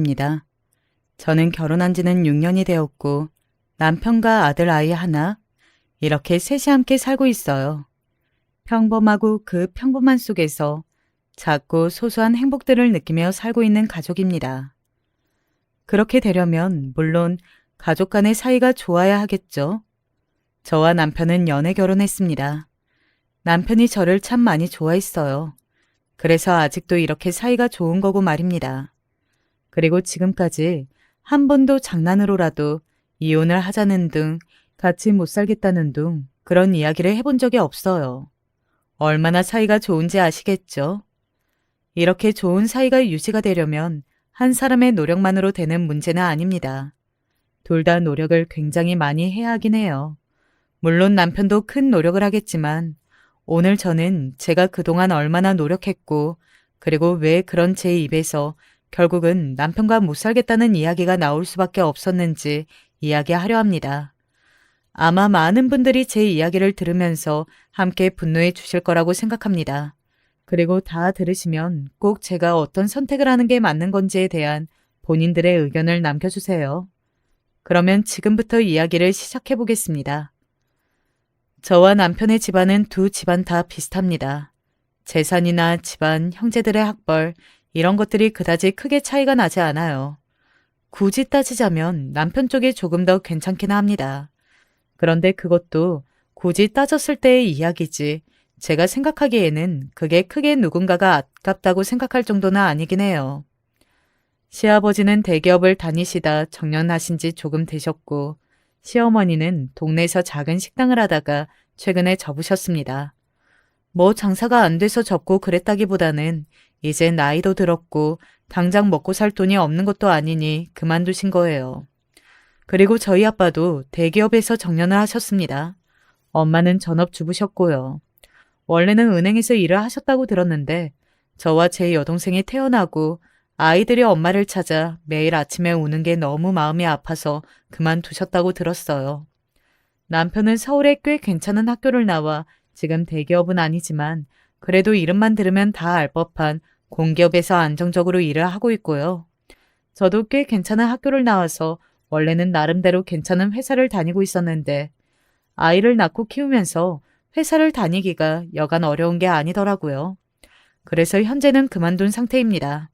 입니다. 저는 결혼한 지는 6년이 되었고 남편과 아들 아이 하나 이렇게 셋이 함께 살고 있어요. 평범하고 그 평범한 속에서 작고 소소한 행복들을 느끼며 살고 있는 가족입니다. 그렇게 되려면 물론 가족 간의 사이가 좋아야 하겠죠. 저와 남편은 연애 결혼했습니다. 남편이 저를 참 많이 좋아했어요. 그래서 아직도 이렇게 사이가 좋은 거고 말입니다. 그리고 지금까지 한 번도 장난으로라도 이혼을 하자는 등 같이 못 살겠다는 등 그런 이야기를 해본 적이 없어요. 얼마나 사이가 좋은지 아시겠죠? 이렇게 좋은 사이가 유지가 되려면 한 사람의 노력만으로 되는 문제는 아닙니다. 둘 다 노력을 굉장히 많이 해야 하긴 해요. 물론 남편도 큰 노력을 하겠지만 오늘 저는 제가 그동안 얼마나 노력했고 그리고 왜 그런 제 입에서 결국은 남편과 못 살겠다는 이야기가 나올 수밖에 없었는지 이야기하려 합니다. 아마 많은 분들이 제 이야기를 들으면서 함께 분노해 주실 거라고 생각합니다. 그리고 다 들으시면 꼭 제가 어떤 선택을 하는 게 맞는 건지에 대한 본인들의 의견을 남겨주세요. 그러면 지금부터 이야기를 시작해 보겠습니다. 저와 남편의 집안은 두 집안 다 비슷합니다. 재산이나 집안, 형제들의 학벌, 이런 것들이 그다지 크게 차이가 나지 않아요. 굳이 따지자면 남편 쪽이 조금 더 괜찮긴 합니다. 그런데 그것도 굳이 따졌을 때의 이야기지 제가 생각하기에는 그게 크게 누군가가 아깝다고 생각할 정도는 아니긴 해요. 시아버지는 대기업을 다니시다 정년하신 지 조금 되셨고 시어머니는 동네에서 작은 식당을 하다가 최근에 접으셨습니다. 뭐 장사가 안 돼서 접고 그랬다기보다는 이제 나이도 들었고 당장 먹고 살 돈이 없는 것도 아니니 그만두신 거예요. 그리고 저희 아빠도 대기업에서 정년을 하셨습니다. 엄마는 전업주부셨고요. 원래는 은행에서 일을 하셨다고 들었는데 저와 제 여동생이 태어나고 아이들이 엄마를 찾아 매일 아침에 우는 게 너무 마음이 아파서 그만두셨다고 들었어요. 남편은 서울에 꽤 괜찮은 학교를 나와 지금 대기업은 아니지만 그래도 이름만 들으면 다 알 법한 공기업에서 안정적으로 일을 하고 있고요. 저도 꽤 괜찮은 학교를 나와서 원래는 나름대로 괜찮은 회사를 다니고 있었는데 아이를 낳고 키우면서 회사를 다니기가 여간 어려운 게 아니더라고요. 그래서 현재는 그만둔 상태입니다.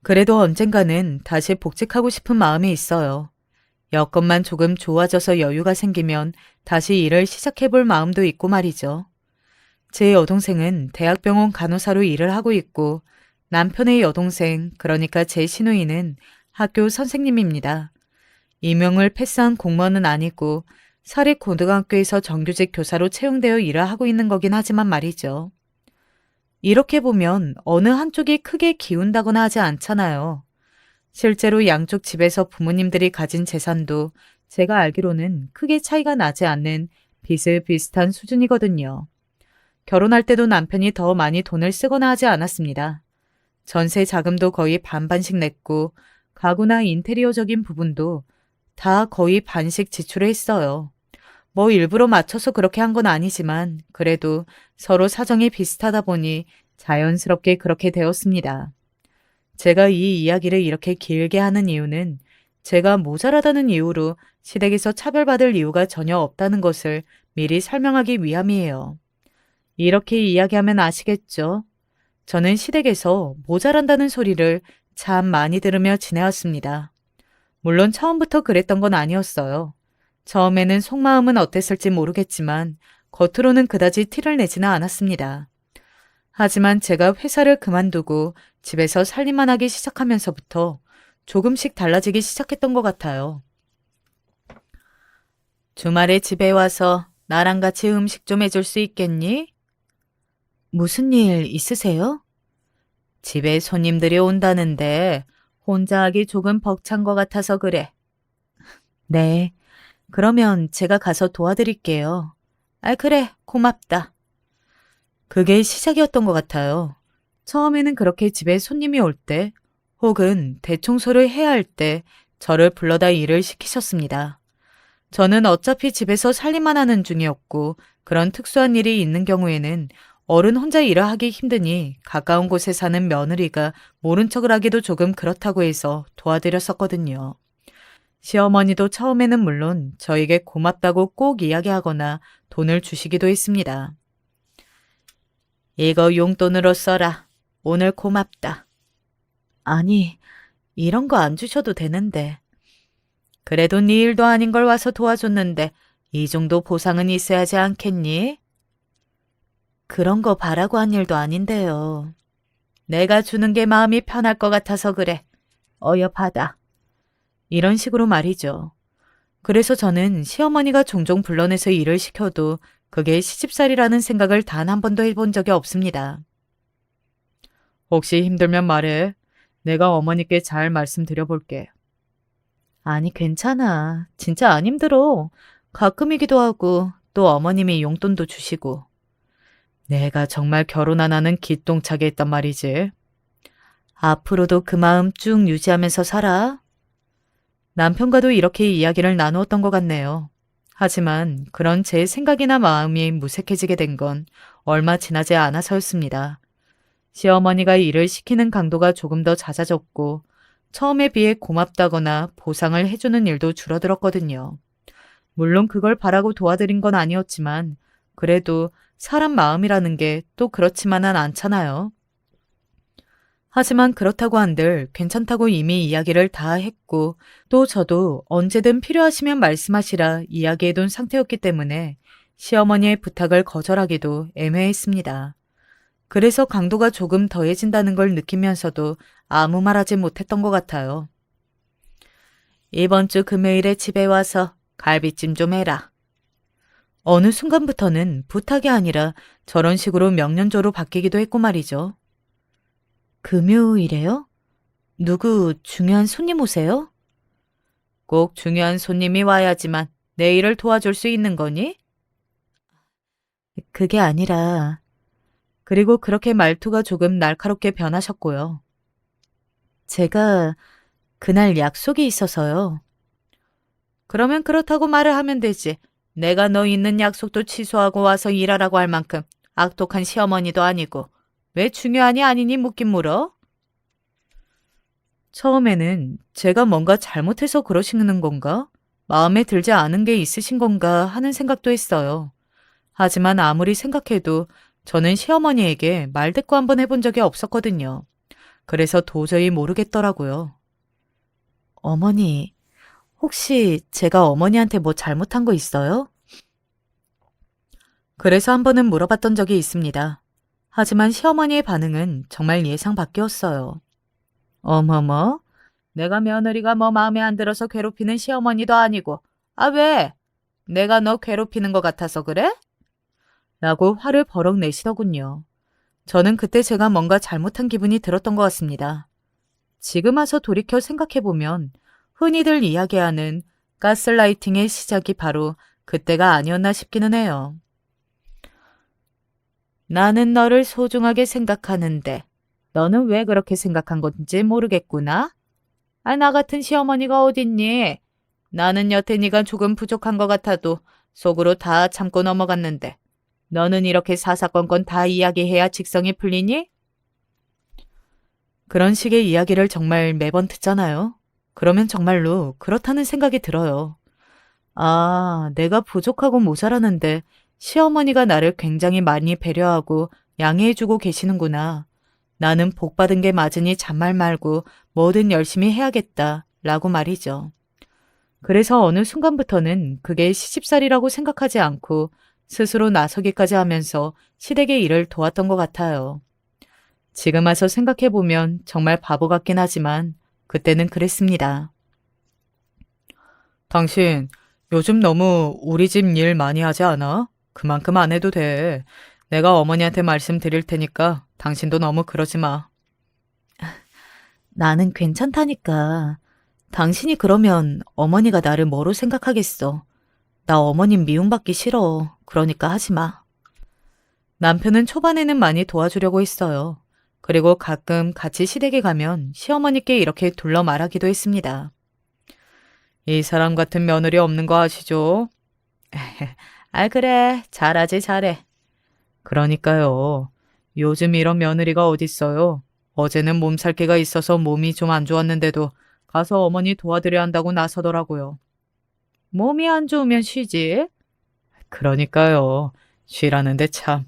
그래도 언젠가는 다시 복직하고 싶은 마음이 있어요. 여건만 조금 좋아져서 여유가 생기면 다시 일을 시작해볼 마음도 있고 말이죠. 제 여동생은 대학병원 간호사로 일을 하고 있고 남편의 여동생, 그러니까 제 시누이는 학교 선생님입니다. 임용을 패스한 공무원은 아니고 사립고등학교에서 정규직 교사로 채용되어 일을 하고 있는 거긴 하지만 말이죠. 이렇게 보면 어느 한쪽이 크게 기운다거나 하지 않잖아요. 실제로 양쪽 집에서 부모님들이 가진 재산도 제가 알기로는 크게 차이가 나지 않는 비슷비슷한 수준이거든요. 결혼할 때도 남편이 더 많이 돈을 쓰거나 하지 않았습니다. 전세 자금도 거의 반반씩 냈고 가구나 인테리어적인 부분도 다 거의 반씩 지출을 했어요. 뭐 일부러 맞춰서 그렇게 한 건 아니지만 그래도 서로 사정이 비슷하다 보니 자연스럽게 그렇게 되었습니다. 제가 이 이야기를 이렇게 길게 하는 이유는 제가 모자라다는 이유로 시댁에서 차별받을 이유가 전혀 없다는 것을 미리 설명하기 위함이에요. 이렇게 이야기하면 아시겠죠? 저는 시댁에서 모자란다는 소리를 참 많이 들으며 지내왔습니다. 물론 처음부터 그랬던 건 아니었어요. 처음에는 속마음은 어땠을지 모르겠지만 겉으로는 그다지 티를 내지는 않았습니다. 하지만 제가 회사를 그만두고 집에서 살림만 하기 시작하면서부터 조금씩 달라지기 시작했던 것 같아요. 주말에 집에 와서 나랑 같이 음식 좀 해줄 수 있겠니? 무슨 일 있으세요? 집에 손님들이 온다는데 혼자 하기 조금 벅찬 것 같아서 그래. 네, 그러면 제가 가서 도와드릴게요. 아, 그래, 고맙다. 그게 시작이었던 것 같아요. 처음에는 그렇게 집에 손님이 올 때 혹은 대청소를 해야 할 때 저를 불러다 일을 시키셨습니다. 저는 어차피 집에서 살림만 하는 중이었고 그런 특수한 일이 있는 경우에는 어른 혼자 일을 하기 힘드니 가까운 곳에 사는 며느리가 모른 척을 하기도 조금 그렇다고 해서 도와드렸었거든요. 시어머니도 처음에는 물론 저에게 고맙다고 꼭 이야기하거나 돈을 주시기도 했습니다. 이거 용돈으로 써라. 오늘 고맙다. 아니, 이런 거 안 주셔도 되는데. 그래도 네 일도 아닌 걸 와서 도와줬는데 이 정도 보상은 있어야지 않겠니? 그런 거 바라고 한 일도 아닌데요. 내가 주는 게 마음이 편할 것 같아서 그래. 어여 받아. 이런 식으로 말이죠. 그래서 저는 시어머니가 종종 불러내서 일을 시켜도 그게 시집살이라는 생각을 단 한 번도 해본 적이 없습니다. 혹시 힘들면 말해. 내가 어머니께 잘 말씀드려볼게. 아니, 괜찮아. 진짜 안 힘들어. 가끔이기도 하고 또 어머님이 용돈도 주시고. 내가 정말 결혼 안 하는 기똥차게 했단 말이지. 앞으로도 그 마음 쭉 유지하면서 살아. 남편과도 이렇게 이야기를 나누었던 것 같네요. 하지만 그런 제 생각이나 마음이 무색해지게 된 건 얼마 지나지 않아서였습니다. 시어머니가 일을 시키는 강도가 조금 더 잦아졌고 처음에 비해 고맙다거나 보상을 해주는 일도 줄어들었거든요. 물론 그걸 바라고 도와드린 건 아니었지만 그래도 사람 마음이라는 게 또 그렇지만은 않잖아요. 하지만 그렇다고 한들 괜찮다고 이미 이야기를 다 했고 또 저도 언제든 필요하시면 말씀하시라 이야기해둔 상태였기 때문에 시어머니의 부탁을 거절하기도 애매했습니다. 그래서 강도가 조금 더해진다는 걸 느끼면서도 아무 말하지 못했던 것 같아요. 이번 주 금요일에 집에 와서 갈비찜 좀 해라. 어느 순간부터는 부탁이 아니라 저런 식으로 명령조로 바뀌기도 했고 말이죠. 금요일에요? 누구 중요한 손님 오세요? 꼭 중요한 손님이 와야지만 내 일을 도와줄 수 있는 거니? 그게 아니라... 그리고 그렇게 말투가 조금 날카롭게 변하셨고요. 제가 그날 약속이 있어서요. 그러면 그렇다고 말을 하면 되지. 내가 너 있는 약속도 취소하고 와서 일하라고 할 만큼 악독한 시어머니도 아니고 왜 중요하니 아니니 묻긴 물어? 처음에는 제가 뭔가 잘못해서 그러시는 건가? 마음에 들지 않은 게 있으신 건가 하는 생각도 했어요. 하지만 아무리 생각해도 저는 시어머니에게 말대꾸 한번 해본 적이 없었거든요. 그래서 도저히 모르겠더라고요. 어머니, 혹시 제가 어머니한테 뭐 잘못한 거 있어요? 그래서 한 번은 물어봤던 적이 있습니다. 하지만 시어머니의 반응은 정말 예상 밖이었어요. 어머머, 내가 며느리가 뭐 마음에 안 들어서 괴롭히는 시어머니도 아니고, 아 왜? 내가 너 괴롭히는 것 같아서 그래? 라고 화를 버럭 내시더군요. 저는 그때 제가 뭔가 잘못한 기분이 들었던 것 같습니다. 지금 와서 돌이켜 생각해보면 흔히들 이야기하는 가스라이팅의 시작이 바로 그때가 아니었나 싶기는 해요. 나는 너를 소중하게 생각하는데 너는 왜 그렇게 생각한 건지 모르겠구나. 아, 나 같은 시어머니가 어딨니? 나는 여태 네가 조금 부족한 것 같아도 속으로 다 참고 넘어갔는데 너는 이렇게 사사건건 다 이야기해야 직성이 풀리니? 그런 식의 이야기를 정말 매번 듣잖아요. 그러면 정말로 그렇다는 생각이 들어요. 아, 내가 부족하고 모자라는데 시어머니가 나를 굉장히 많이 배려하고 양해해주고 계시는구나. 나는 복받은 게 맞으니 잔말 말고 뭐든 열심히 해야겠다 라고 말이죠. 그래서 어느 순간부터는 그게 시집살이라고 생각하지 않고 스스로 나서기까지 하면서 시댁의 일을 도왔던 것 같아요. 지금 와서 생각해보면 정말 바보 같긴 하지만 그때는 그랬습니다. 당신 요즘 너무 우리 집 일 많이 하지 않아? 그만큼 안 해도 돼. 내가 어머니한테 말씀드릴 테니까 당신도 너무 그러지 마. 나는 괜찮다니까. 당신이 그러면 어머니가 나를 뭐로 생각하겠어. 나 어머님 미움받기 싫어. 그러니까 하지 마. 남편은 초반에는 많이 도와주려고 했어요. 그리고 가끔 같이 시댁에 가면 시어머니께 이렇게 둘러 말하기도 했습니다. 이 사람 같은 며느리 없는 거 아시죠? 아, 그래. 잘하지, 잘해. 그러니까요. 요즘 이런 며느리가 어딨어요. 어제는 몸살기가 있어서 몸이 좀 안 좋았는데도 가서 어머니 도와드려야 한다고 나서더라고요. 몸이 안 좋으면 쉬지. 그러니까요. 쉬라는데 참.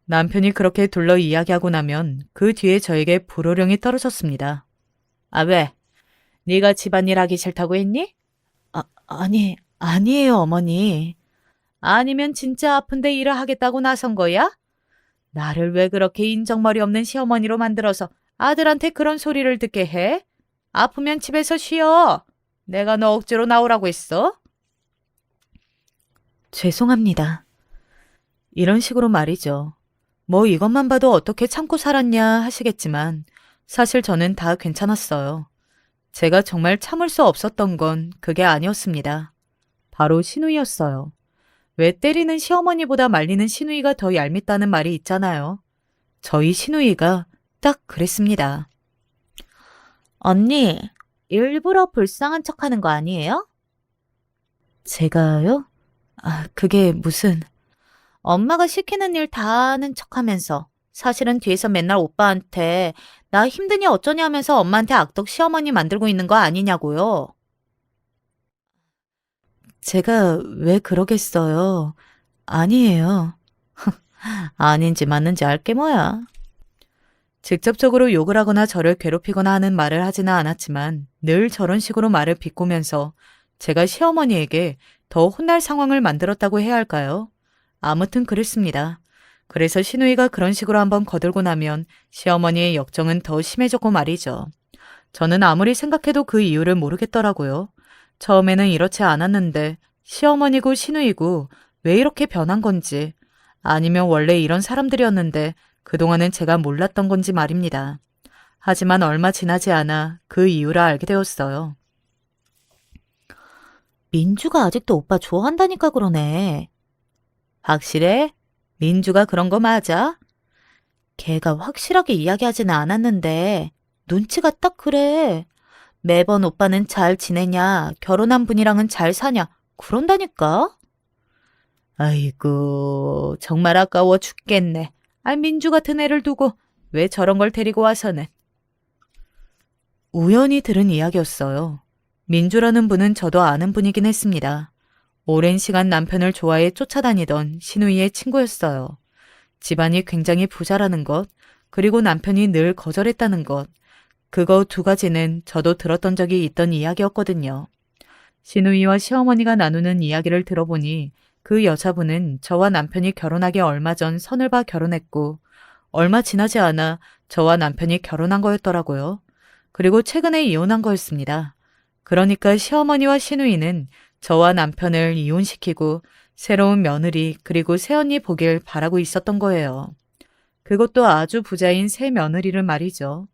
남편이 그렇게 둘러 이야기하고 나면 그 뒤에 저에게 불호령이 떨어졌습니다. 아, 왜? 네가 집안일 하기 싫다고 했니? 아니에요, 어머니. 아니면 진짜 아픈데 일을 하겠다고 나선 거야? 나를 왜 그렇게 인정머리 없는 시어머니로 만들어서 아들한테 그런 소리를 듣게 해? 아프면 집에서 쉬어. 내가 너 억지로 나오라고 했어? 죄송합니다. 이런 식으로 말이죠. 뭐 이것만 봐도 어떻게 참고 살았냐 하시겠지만 사실 저는 다 괜찮았어요. 제가 정말 참을 수 없었던 건 그게 아니었습니다. 바로 시누이였어요. 왜 때리는 시어머니보다 말리는 시누이가 더 얄밉다는 말이 있잖아요. 저희 시누이가 딱 그랬습니다. 언니, 일부러 불쌍한 척 하는 거 아니에요? 제가요? 그게 무슨... 엄마가 시키는 일 다 하는 척 하면서 사실은 뒤에서 맨날 오빠한테 나 힘드니 어쩌냐 하면서 엄마한테 악덕 시어머니 만들고 있는 거 아니냐고요. 제가 왜 그러겠어요? 아니에요. 아닌지 맞는지 알게 뭐야. 직접적으로 욕을 하거나 저를 괴롭히거나 하는 말을 하지는 않았지만 늘 저런 식으로 말을 비꼬면서 제가 시어머니에게 더 혼날 상황을 만들었다고 해야 할까요? 아무튼 그랬습니다. 그래서 시누이가 그런 식으로 한번 거들고 나면 시어머니의 역정은 더 심해졌고 말이죠. 저는 아무리 생각해도 그 이유를 모르겠더라고요. 처음에는 이렇지 않았는데 시어머니고 시누이고 왜 이렇게 변한 건지 아니면 원래 이런 사람들이었는데 그동안은 제가 몰랐던 건지 말입니다. 하지만 얼마 지나지 않아 그 이유를 알게 되었어요. 민주가 아직도 오빠 좋아한다니까 그러네. 확실해? 민주가 그런 거 맞아? 걔가 확실하게 이야기하지는 않았는데 눈치가 딱 그래. 매번 오빠는 잘 지내냐, 결혼한 분이랑은 잘 사냐, 그런다니까? 아이고, 정말 아까워 죽겠네. 민주 같은 애를 두고 왜 저런 걸 데리고 와서는. 우연히 들은 이야기였어요. 민주라는 분은 저도 아는 분이긴 했습니다. 오랜 시간 남편을 좋아해 쫓아다니던 시누이의 친구였어요. 집안이 굉장히 부자라는 것, 그리고 남편이 늘 거절했다는 것, 그거 두 가지는 저도 들었던 적이 있던 이야기였거든요. 시누이와 시어머니가 나누는 이야기를 들어보니 그 여자분은 저와 남편이 결혼하기 얼마 전 선을 봐 결혼했고 얼마 지나지 않아 저와 남편이 결혼한 거였더라고요. 그리고 최근에 이혼한 거였습니다. 그러니까 시어머니와 시누이는 저와 남편을 이혼시키고 새로운 며느리 그리고 새언니 보길 바라고 있었던 거예요. 그것도 아주 부자인 새 며느리를 말이죠.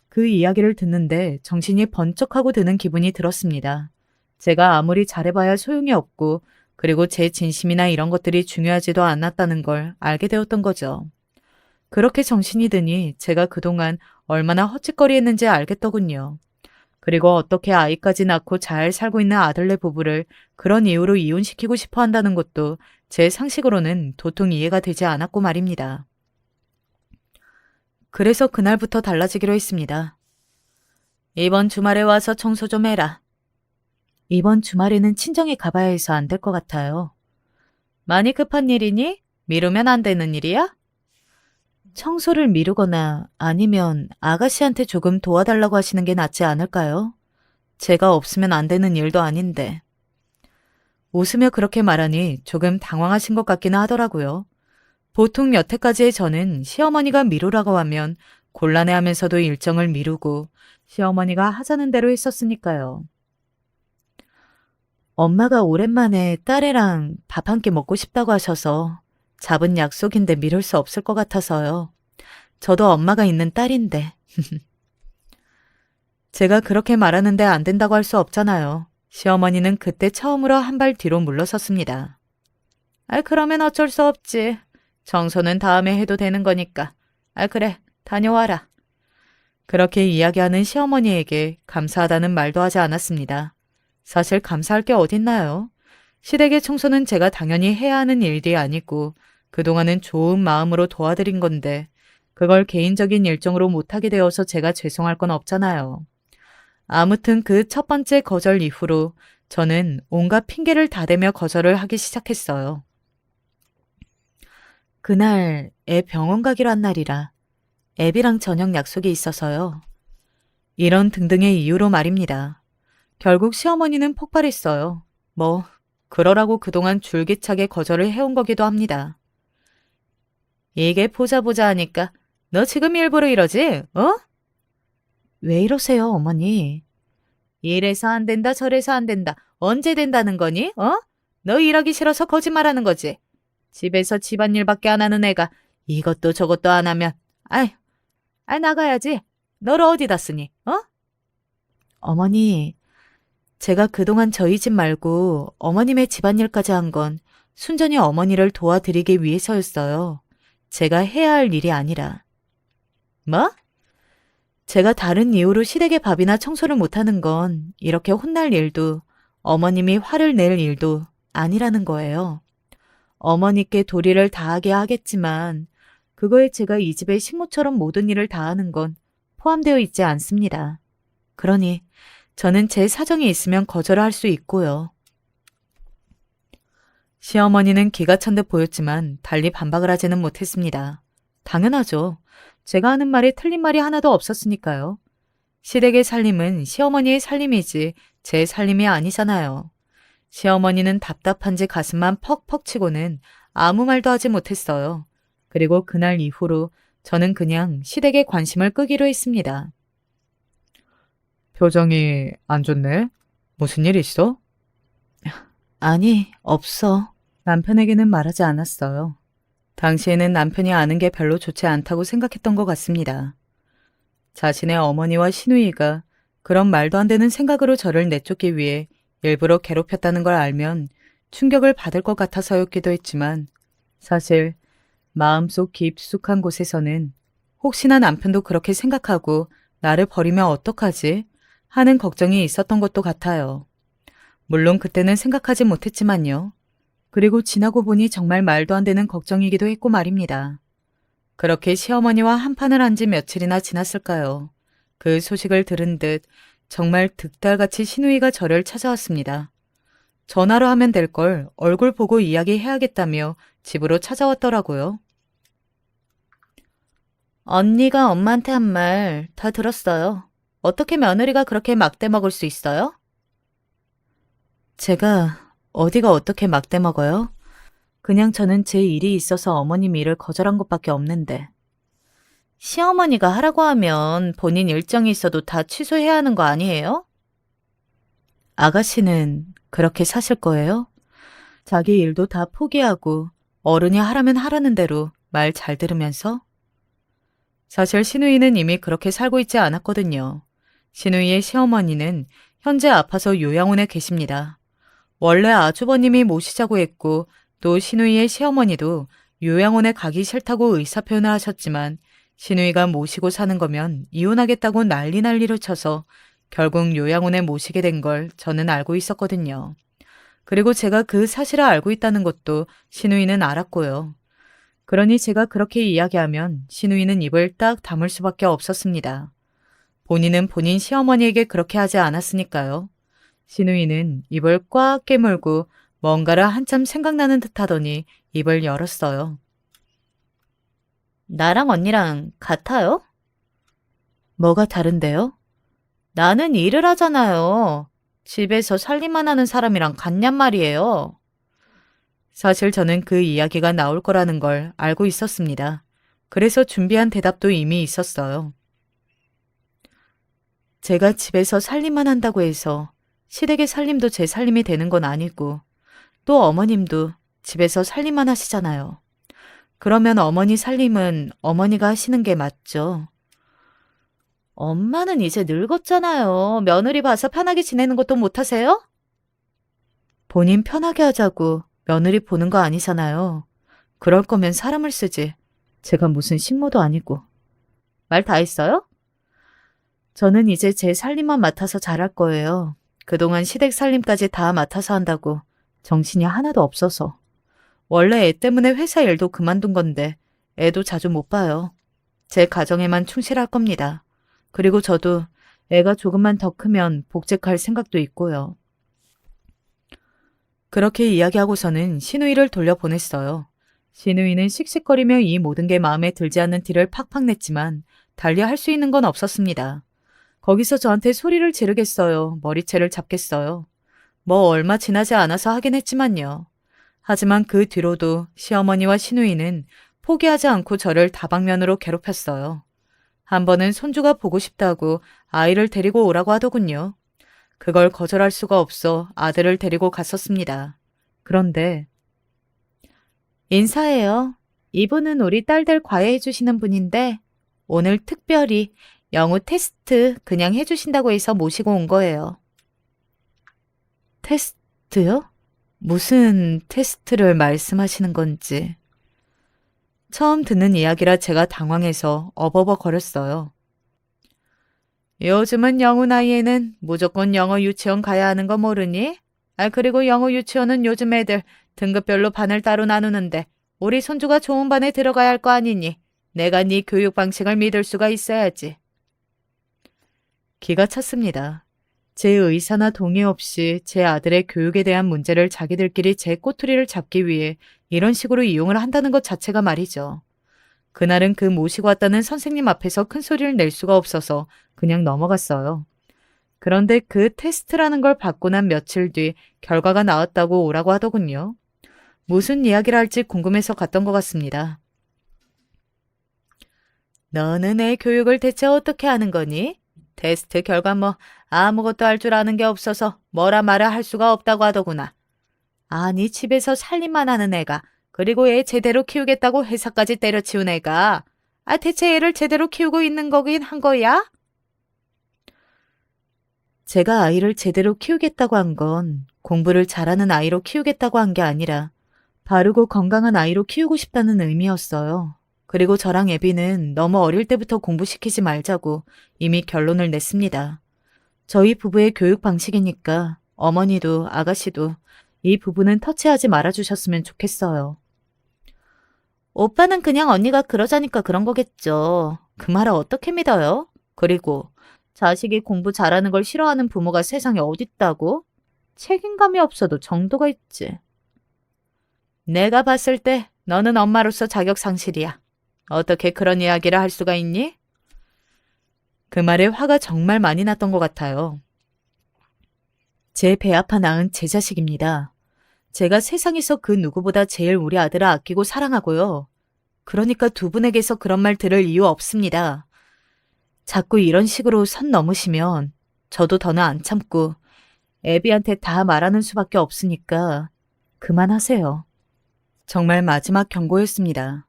그 이야기를 듣는데 정신이 번쩍하고 드는 기분이 들었습니다. 제가 아무리 잘해봐야 소용이 없고 그리고 제 진심이나 이런 것들이 중요하지도 않았다는 걸 알게 되었던 거죠. 그렇게 정신이 드니 제가 그동안 얼마나 헛짓거리했는지 알겠더군요. 그리고 어떻게 아이까지 낳고 잘 살고 있는 아들네 부부를 그런 이유로 이혼시키고 싶어 한다는 것도 제 상식으로는 도통 이해가 되지 않았고 말입니다. 그래서 그날부터 달라지기로 했습니다. 이번 주말에 와서 청소 좀 해라. 이번 주말에는 친정에 가봐야 해서 안 될 것 같아요. 많이 급한 일이니? 미루면 안 되는 일이야? 청소를 미루거나 아니면 아가씨한테 조금 도와달라고 하시는 게 낫지 않을까요? 제가 없으면 안 되는 일도 아닌데. 웃으며 그렇게 말하니 조금 당황하신 것 같기는 하더라고요. 보통 여태까지의 저는 시어머니가 미루라고 하면 곤란해하면서도 일정을 미루고 시어머니가 하자는 대로 했었으니까요. 엄마가 오랜만에 딸애랑 밥 한 끼 먹고 싶다고 하셔서 잡은 약속인데 미룰 수 없을 것 같아서요. 저도 엄마가 있는 딸인데. 제가 그렇게 말하는데 안 된다고 할 수 없잖아요. 시어머니는 그때 처음으로 한 발 뒤로 물러섰습니다. 그러면 어쩔 수 없지. 청소는 다음에 해도 되는 거니까. 그래, 다녀와라. 그렇게 이야기하는 시어머니에게 감사하다는 말도 하지 않았습니다. 사실 감사할 게 어딨나요? 시댁의 청소는 제가 당연히 해야 하는 일이 아니고 그동안은 좋은 마음으로 도와드린 건데 그걸 개인적인 일정으로 못하게 되어서 제가 죄송할 건 없잖아요. 아무튼 그 첫 번째 거절 이후로 저는 온갖 핑계를 다 대며 거절을 하기 시작했어요. 그날 애 병원 가기로 한 날이라 애비랑 저녁 약속이 있어서요. 이런 등등의 이유로 말입니다. 결국 시어머니는 폭발했어요. 뭐 그러라고 그동안 줄기차게 거절을 해온 거기도 합니다. 이게 보자 하니까 너 지금 일부러 이러지? 어? 왜 이러세요, 어머니? 이래서 안 된다, 저래서 안 된다. 언제 된다는 거니? 어? 너 일하기 싫어서 거짓말하는 거지. 집에서 집안일밖에 안 하는 애가 이것도 저것도 안 하면 아이 나가야지. 너를 어디다 쓰니? 어? 어머니, 제가 그동안 저희 집 말고 어머님의 집안일까지 한 건 순전히 어머니를 도와드리기 위해서였어요. 제가 해야 할 일이 아니라. 뭐? 제가 다른 이유로 시댁의 밥이나 청소를 못하는 건 이렇게 혼날 일도 어머님이 화를 낼 일도 아니라는 거예요. 어머니께 도리를 다하게 하겠지만 그거에 제가 이 집의 식모처럼 모든 일을 다하는 건 포함되어 있지 않습니다. 그러니 저는 제 사정이 있으면 거절을 할 수 있고요. 시어머니는 기가 찬 듯 보였지만 달리 반박을 하지는 못했습니다. 당연하죠. 제가 하는 말에 틀린 말이 하나도 없었으니까요. 시댁의 살림은 시어머니의 살림이지 제 살림이 아니잖아요. 시어머니는 답답한지 가슴만 퍽퍽 치고는 아무 말도 하지 못했어요. 그리고 그날 이후로 저는 그냥 시댁의 관심을 끄기로 했습니다. 표정이 안 좋네. 무슨 일 있어? 아니, 없어. 남편에게는 말하지 않았어요. 당시에는 남편이 아는 게 별로 좋지 않다고 생각했던 것 같습니다. 자신의 어머니와 시누이가 그런 말도 안 되는 생각으로 저를 내쫓기 위해 일부러 괴롭혔다는 걸 알면 충격을 받을 것 같아서였기도 했지만 사실 마음속 깊숙한 곳에서는 혹시나 남편도 그렇게 생각하고 나를 버리면 어떡하지 하는 걱정이 있었던 것도 같아요. 물론 그때는 생각하지 못했지만요. 그리고 지나고 보니 정말 말도 안 되는 걱정이기도 했고 말입니다. 그렇게 시어머니와 한판을 한 지 며칠이나 지났을까요? 그 소식을 들은 듯 정말 득달같이 시누이가 저를 찾아왔습니다. 전화로 하면 될 걸 얼굴 보고 이야기해야겠다며 집으로 찾아왔더라고요. 언니가 엄마한테 한 말 다 들었어요. 어떻게 며느리가 그렇게 막대 먹을 수 있어요? 제가 어디가 어떻게 막대 먹어요? 그냥 저는 제 일이 있어서 어머님 일을 거절한 것밖에 없는데. 시어머니가 하라고 하면 본인 일정이 있어도 다 취소해야 하는 거 아니에요? 아가씨는 그렇게 사실 거예요? 자기 일도 다 포기하고 어른이 하라면 하라는 대로 말 잘 들으면서? 사실 시누이는 이미 그렇게 살고 있지 않았거든요. 시누이의 시어머니는 현재 아파서 요양원에 계십니다. 원래 아주버님이 모시자고 했고 또 시누이의 시어머니도 요양원에 가기 싫다고 의사표현을 하셨지만 시누이가 모시고 사는 거면 이혼하겠다고 난리를 쳐서 결국 요양원에 모시게 된 걸 저는 알고 있었거든요. 그리고 제가 그 사실을 알고 있다는 것도 시누이는 알았고요. 그러니 제가 그렇게 이야기하면 시누이는 입을 딱 다물 수밖에 없었습니다. 본인은 본인 시어머니에게 그렇게 하지 않았으니까요. 시누이는 입을 꽉 깨물고 뭔가를 한참 생각나는 듯 하더니 입을 열었어요. 나랑 언니랑 같아요? 뭐가 다른데요? 나는 일을 하잖아요. 집에서 살림만 하는 사람이랑 같냔 말이에요. 사실 저는 그 이야기가 나올 거라는 걸 알고 있었습니다. 그래서 준비한 대답도 이미 있었어요. 제가 집에서 살림만 한다고 해서 시댁의 살림도 제 살림이 되는 건 아니고 또 어머님도 집에서 살림만 하시잖아요. 그러면 어머니 살림은 어머니가 하시는 게 맞죠. 엄마는 이제 늙었잖아요. 며느리 봐서 편하게 지내는 것도 못하세요? 본인 편하게 하자고 며느리 보는 거 아니잖아요. 그럴 거면 사람을 쓰지. 제가 무슨 식모도 아니고. 말 다 했어요? 저는 이제 제 살림만 맡아서 잘할 거예요. 그동안 시댁 살림까지 다 맡아서 한다고 정신이 하나도 없어서. 원래 애 때문에 회사 일도 그만둔 건데 애도 자주 못 봐요. 제 가정에만 충실할 겁니다. 그리고 저도 애가 조금만 더 크면 복직할 생각도 있고요. 그렇게 이야기하고서는 신우이를 돌려보냈어요. 신우이는 씩씩거리며 이 모든 게 마음에 들지 않는 티를 팍팍 냈지만 달리 할 수 있는 건 없었습니다. 거기서 저한테 소리를 지르겠어요. 머리채를 잡겠어요. 뭐 얼마 지나지 않아서 하긴 했지만요. 하지만 그 뒤로도 시어머니와 신우이는 포기하지 않고 저를 다방면으로 괴롭혔어요. 한 번은 손주가 보고 싶다고 아이를 데리고 오라고 하더군요. 그걸 거절할 수가 없어 아들을 데리고 갔었습니다. 그런데 인사해요. 이분은 우리 딸들 과외해 주시는 분인데 오늘 특별히 영어 테스트 그냥 해주신다고 해서 모시고 온 거예요. 테스트요? 무슨 테스트를 말씀하시는 건지. 처음 듣는 이야기라 제가 당황해서 어버버거렸어요. 요즘은 영우 나이에는 무조건 영어 유치원 가야 하는 거 모르니? 그리고 영어 유치원은 요즘 애들 등급별로 반을 따로 나누는데 우리 손주가 좋은 반에 들어가야 할 거 아니니? 내가 네 교육 방식을 믿을 수가 있어야지. 기가 찼습니다. 제 의사나 동의 없이 제 아들의 교육에 대한 문제를 자기들끼리 제 꼬투리를 잡기 위해 이런 식으로 이용을 한다는 것 자체가 말이죠. 그날은 그 모시고 왔다는 선생님 앞에서 큰 소리를 낼 수가 없어서 그냥 넘어갔어요. 그런데 그 테스트라는 걸 받고 난 며칠 뒤 결과가 나왔다고 오라고 하더군요. 무슨 이야기를 할지 궁금해서 갔던 것 같습니다. 너는 애 교육을 대체 어떻게 하는 거니? 테스트 결과 뭐 아무것도 할 줄 아는 게 없어서 뭐라 말을 할 수가 없다고 하더구나. 아니 집에서 살림만 하는 애가 그리고 애 제대로 키우겠다고 회사까지 때려치운 애가 대체 애를 제대로 키우고 있는 거긴 한 거야? 제가 아이를 제대로 키우겠다고 한 건 공부를 잘하는 아이로 키우겠다고 한 게 아니라 바르고 건강한 아이로 키우고 싶다는 의미였어요. 그리고 저랑 애비는 너무 어릴 때부터 공부시키지 말자고 이미 결론을 냈습니다. 저희 부부의 교육 방식이니까 어머니도 아가씨도 이 부분은 터치하지 말아주셨으면 좋겠어요. 오빠는 그냥 언니가 그러자니까 그런 거겠죠. 그 말을 어떻게 믿어요? 그리고 자식이 공부 잘하는 걸 싫어하는 부모가 세상에 어딨다고? 책임감이 없어도 정도가 있지. 내가 봤을 때 너는 엄마로서 자격 상실이야. 어떻게 그런 이야기를 할 수가 있니? 그 말에 화가 정말 많이 났던 것 같아요. 제 배 아파 낳은 제 자식입니다. 제가 세상에서 그 누구보다 제일 우리 아들을 아끼고 사랑하고요. 그러니까 두 분에게서 그런 말 들을 이유 없습니다. 자꾸 이런 식으로 선 넘으시면 저도 더는 안 참고 애비한테 다 말하는 수밖에 없으니까 그만하세요. 정말 마지막 경고였습니다.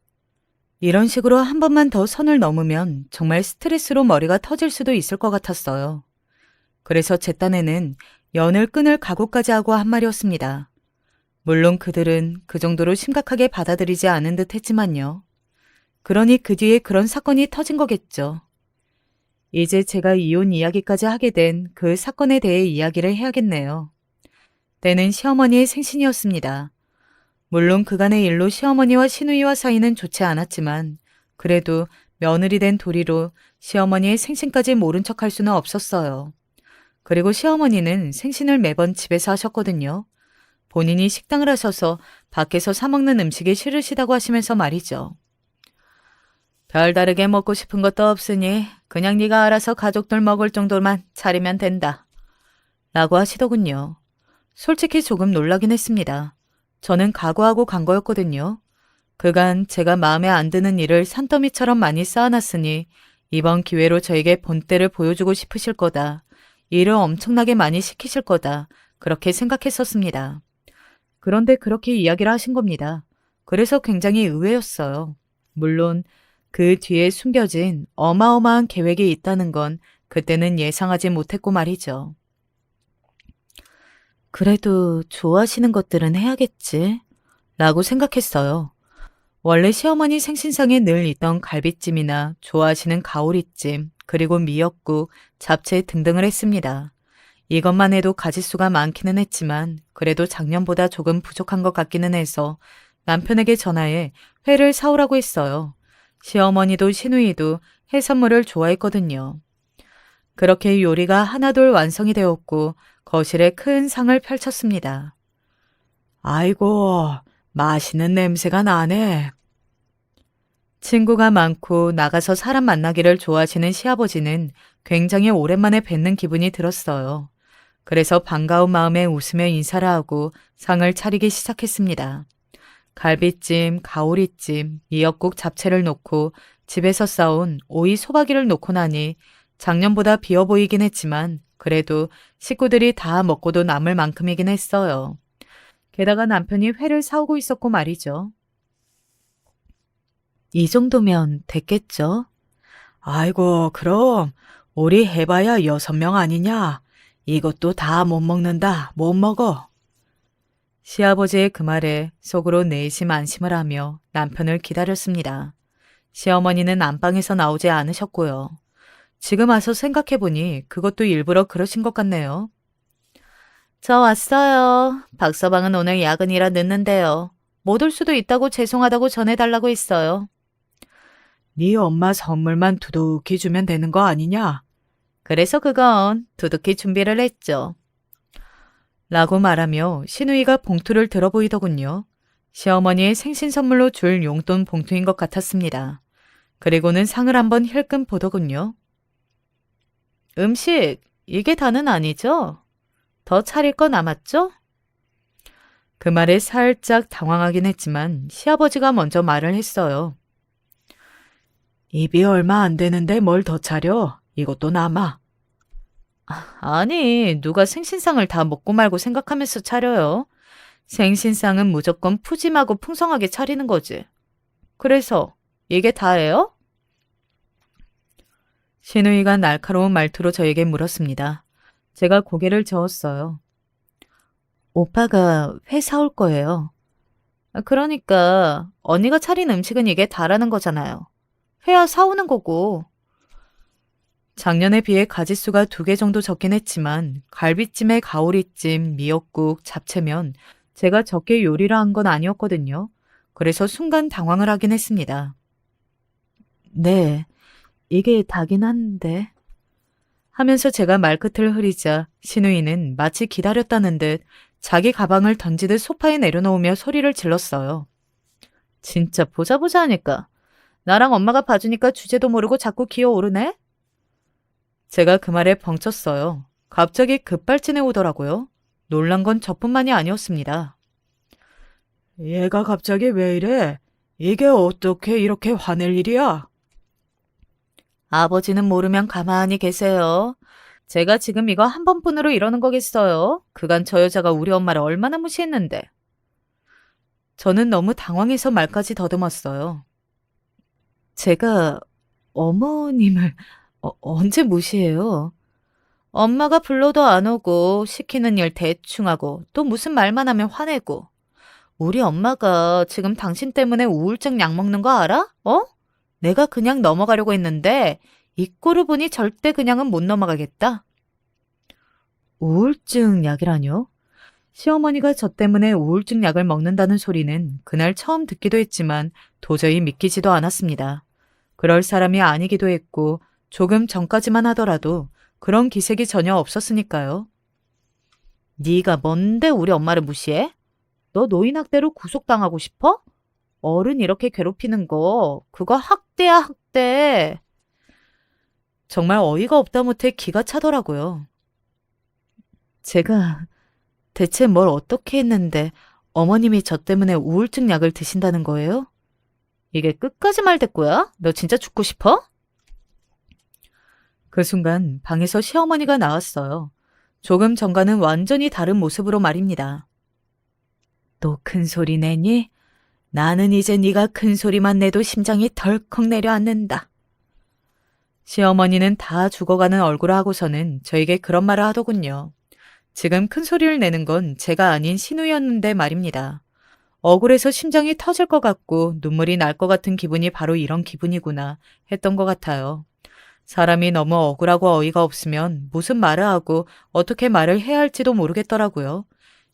이런 식으로 한 번만 더 선을 넘으면 정말 스트레스로 머리가 터질 수도 있을 것 같았어요. 그래서 제 딴에는 연을 끊을 각오까지 하고 한 말이었습니다. 물론 그들은 그 정도로 심각하게 받아들이지 않은 듯 했지만요. 그러니 그 뒤에 그런 사건이 터진 거겠죠. 이제 제가 이혼 이야기까지 하게 된 그 사건에 대해 이야기를 해야겠네요. 때는 시어머니의 생신이었습니다. 물론 그간의 일로 시어머니와 시누이와 사이는 좋지 않았지만 그래도 며느리 된 도리로 시어머니의 생신까지 모른 척할 수는 없었어요. 그리고 시어머니는 생신을 매번 집에서 하셨거든요. 본인이 식당을 하셔서 밖에서 사 먹는 음식이 싫으시다고 하시면서 말이죠. 별다르게 먹고 싶은 것도 없으니 그냥 네가 알아서 가족들 먹을 정도만 차리면 된다. 라고 하시더군요. 솔직히 조금 놀라긴 했습니다. 저는 각오하고 간 거였거든요. 그간 제가 마음에 안 드는 일을 산더미처럼 많이 쌓아놨으니 이번 기회로 저에게 본때를 보여주고 싶으실 거다. 일을 엄청나게 많이 시키실 거다. 그렇게 생각했었습니다. 그런데 그렇게 이야기를 하신 겁니다. 그래서 굉장히 의외였어요. 물론 그 뒤에 숨겨진 어마어마한 계획이 있다는 건 그때는 예상하지 못했고 말이죠. 그래도 좋아하시는 것들은 해야겠지 라고 생각했어요. 원래 시어머니 생신상에 늘 있던 갈비찜이나 좋아하시는 가오리찜, 그리고 미역국, 잡채 등등을 했습니다. 이것만 해도 가짓수가 많기는 했지만 그래도 작년보다 조금 부족한 것 같기는 해서 남편에게 전화해 회를 사오라고 했어요. 시어머니도 시누이도 해산물을 좋아했거든요. 그렇게 요리가 하나둘 완성이 되었고 거실에 큰 상을 펼쳤습니다. 아이고, 맛있는 냄새가 나네. 친구가 많고 나가서 사람 만나기를 좋아하시는 시아버지는 굉장히 오랜만에 뵙는 기분이 들었어요. 그래서 반가운 마음에 웃으며 인사를 하고 상을 차리기 시작했습니다. 갈비찜, 가오리찜, 미역국 잡채를 놓고 집에서 싸온 오이 소박이를 놓고 나니 작년보다 비어 보이긴 했지만 그래도 식구들이 다 먹고도 남을 만큼이긴 했어요. 게다가 남편이 회를 사오고 있었고 말이죠. 이 정도면 됐겠죠? 아이고, 그럼 우리 해봐야 6명 아니냐? 이것도 다 못 먹는다. 못 먹어. 시아버지의 그 말에 속으로 내심 안심을 하며 남편을 기다렸습니다. 시어머니는 안방에서 나오지 않으셨고요. 지금 와서 생각해보니 그것도 일부러 그러신 것 같네요. 저 왔어요. 박서방은 오늘 야근이라 늦는데요. 못 올 수도 있다고 죄송하다고 전해달라고 했어요. 네 엄마 선물만 두둑히 주면 되는 거 아니냐? 그래서 그건 두둑히 준비를 했죠. 라고 말하며 시누이가 봉투를 들어 보이더군요. 시어머니의 생신 선물로 줄 용돈 봉투인 것 같았습니다. 그리고는 상을 한번 힐끔 보더군요. 음식, 이게 다는 아니죠? 더 차릴 거 남았죠? 그 말에 살짝 당황하긴 했지만 시아버지가 먼저 말을 했어요. 입이 얼마 안 되는데 뭘 더 차려? 이것도 남아. 아니, 누가 생신상을 다 먹고 말고 생각하면서 차려요? 생신상은 무조건 푸짐하고 풍성하게 차리는 거지. 그래서 이게 다예요? 시누이가 날카로운 말투로 저에게 물었습니다. 제가 고개를 저었어요. 오빠가 회 사올 거예요. 그러니까 언니가 차린 음식은 이게 다라는 거잖아요. 회야 사오는 거고. 작년에 비해 가짓수가 2개 정도 적긴 했지만 갈비찜에 가오리찜, 미역국, 잡채면 제가 적게 요리를 한 건 아니었거든요. 그래서 순간 당황을 하긴 했습니다. 네, 이게 다긴 한데. 하면서 제가 말끝을 흐리자 시누이는 마치 기다렸다는 듯 자기 가방을 던지듯 소파에 내려놓으며 소리를 질렀어요. 진짜 보자 하니까. 나랑 엄마가 봐주니까 주제도 모르고 자꾸 기어오르네? 제가 그 말에 벙쳤어요. 갑자기 급발진해 오더라고요. 놀란 건 저뿐만이 아니었습니다. 얘가 갑자기 왜 이래? 이게 어떻게 이렇게 화낼 일이야? 아버지는 모르면 가만히 계세요. 제가 지금 이거 한 번뿐으로 이러는 거겠어요? 그간 저 여자가 우리 엄마를 얼마나 무시했는데. 저는 너무 당황해서 말까지 더듬었어요. 제가 어머님을 언제 무시해요? 엄마가 불러도 안 오고 시키는 일 대충 하고 또 무슨 말만 하면 화내고. 우리 엄마가 지금 당신 때문에 우울증 약 먹는 거 알아? 어? 내가 그냥 넘어가려고 했는데 이 꼴을 보니 절대 그냥은 못 넘어가겠다. 우울증 약이라뇨? 시어머니가 저 때문에 우울증 약을 먹는다는 소리는 그날 처음 듣기도 했지만 도저히 믿기지도 않았습니다. 그럴 사람이 아니기도 했고 조금 전까지만 하더라도 그런 기색이 전혀 없었으니까요. 네가 뭔데 우리 엄마를 무시해? 너 노인학대로 구속당하고 싶어? 어른 이렇게 괴롭히는 거 그거 학대야 학대. 정말 어이가 없다 못해 기가 차더라고요. 제가 대체 뭘 어떻게 했는데 어머님이 저 때문에 우울증 약을 드신다는 거예요? 이게 끝까지 말대꾸야? 너 진짜 죽고 싶어? 그 순간 방에서 시어머니가 나왔어요. 조금 전과는 완전히 다른 모습으로 말입니다. 또 큰 소리 내니? 나는 이제 네가 큰 소리만 내도 심장이 덜컥 내려앉는다. 시어머니는 다 죽어가는 얼굴을 하고서는 저에게 그런 말을 하더군요. 지금 큰 소리를 내는 건 제가 아닌 신우였는데 말입니다. 억울해서 심장이 터질 것 같고 눈물이 날 것 같은 기분이 바로 이런 기분이구나 했던 것 같아요. 사람이 너무 억울하고 어이가 없으면 무슨 말을 하고 어떻게 말을 해야 할지도 모르겠더라고요.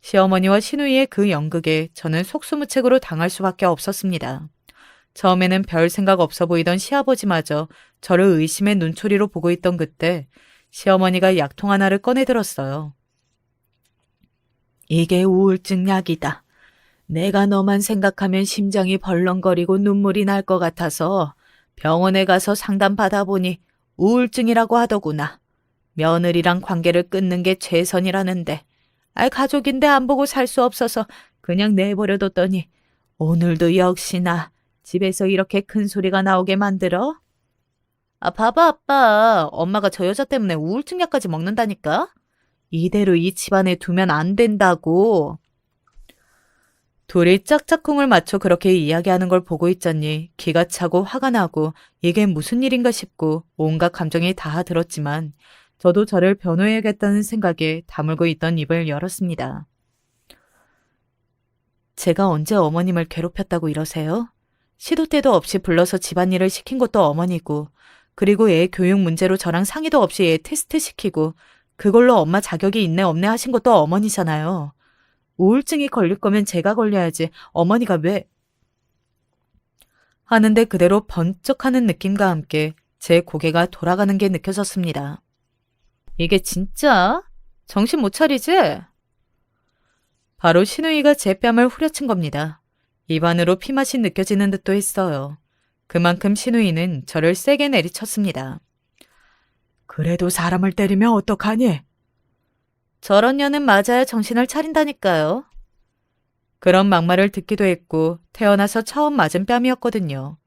시어머니와 시누이의 그 연극에 저는 속수무책으로 당할 수밖에 없었습니다. 처음에는 별 생각 없어 보이던 시아버지마저 저를 의심의 눈초리로 보고 있던 그때 시어머니가 약통 하나를 꺼내 들었어요. 이게 우울증 약이다. 내가 너만 생각하면 심장이 벌렁거리고 눈물이 날 것 같아서 병원에 가서 상담 받아보니 우울증이라고 하더구나. 며느리랑 관계를 끊는 게 최선이라는데 가족인데 안 보고 살 수 없어서 그냥 내버려뒀더니 오늘도 역시나 집에서 이렇게 큰 소리가 나오게 만들어? 봐봐 아빠. 엄마가 저 여자 때문에 우울증 약까지 먹는다니까? 이대로 이 집안에 두면 안 된다고. 둘이 짝짝꿍을 맞춰 그렇게 이야기하는 걸 보고 있자니 기가 차고 화가 나고 이게 무슨 일인가 싶고 온갖 감정이 다 들었지만 저도 저를 변호해야겠다는 생각에 다물고 있던 입을 열었습니다. 제가 언제 어머님을 괴롭혔다고 이러세요? 시도 때도 없이 불러서 집안일을 시킨 것도 어머니고 그리고 애 교육 문제로 저랑 상의도 없이 애 테스트 시키고 그걸로 엄마 자격이 있네 없네 하신 것도 어머니잖아요. 우울증이 걸릴 거면 제가 걸려야지 어머니가 왜... 하는데 그대로 번쩍하는 느낌과 함께 제 고개가 돌아가는 게 느껴졌습니다. 이게 진짜? 정신 못 차리지? 바로 시누이가 제 뺨을 후려친 겁니다. 입안으로 피맛이 느껴지는 듯도 했어요. 그만큼 시누이는 저를 세게 내리쳤습니다. 그래도 사람을 때리면 어떡하니? 저런 년은 맞아야 정신을 차린다니까요. 그런 막말을 듣기도 했고 태어나서 처음 맞은 뺨이었거든요.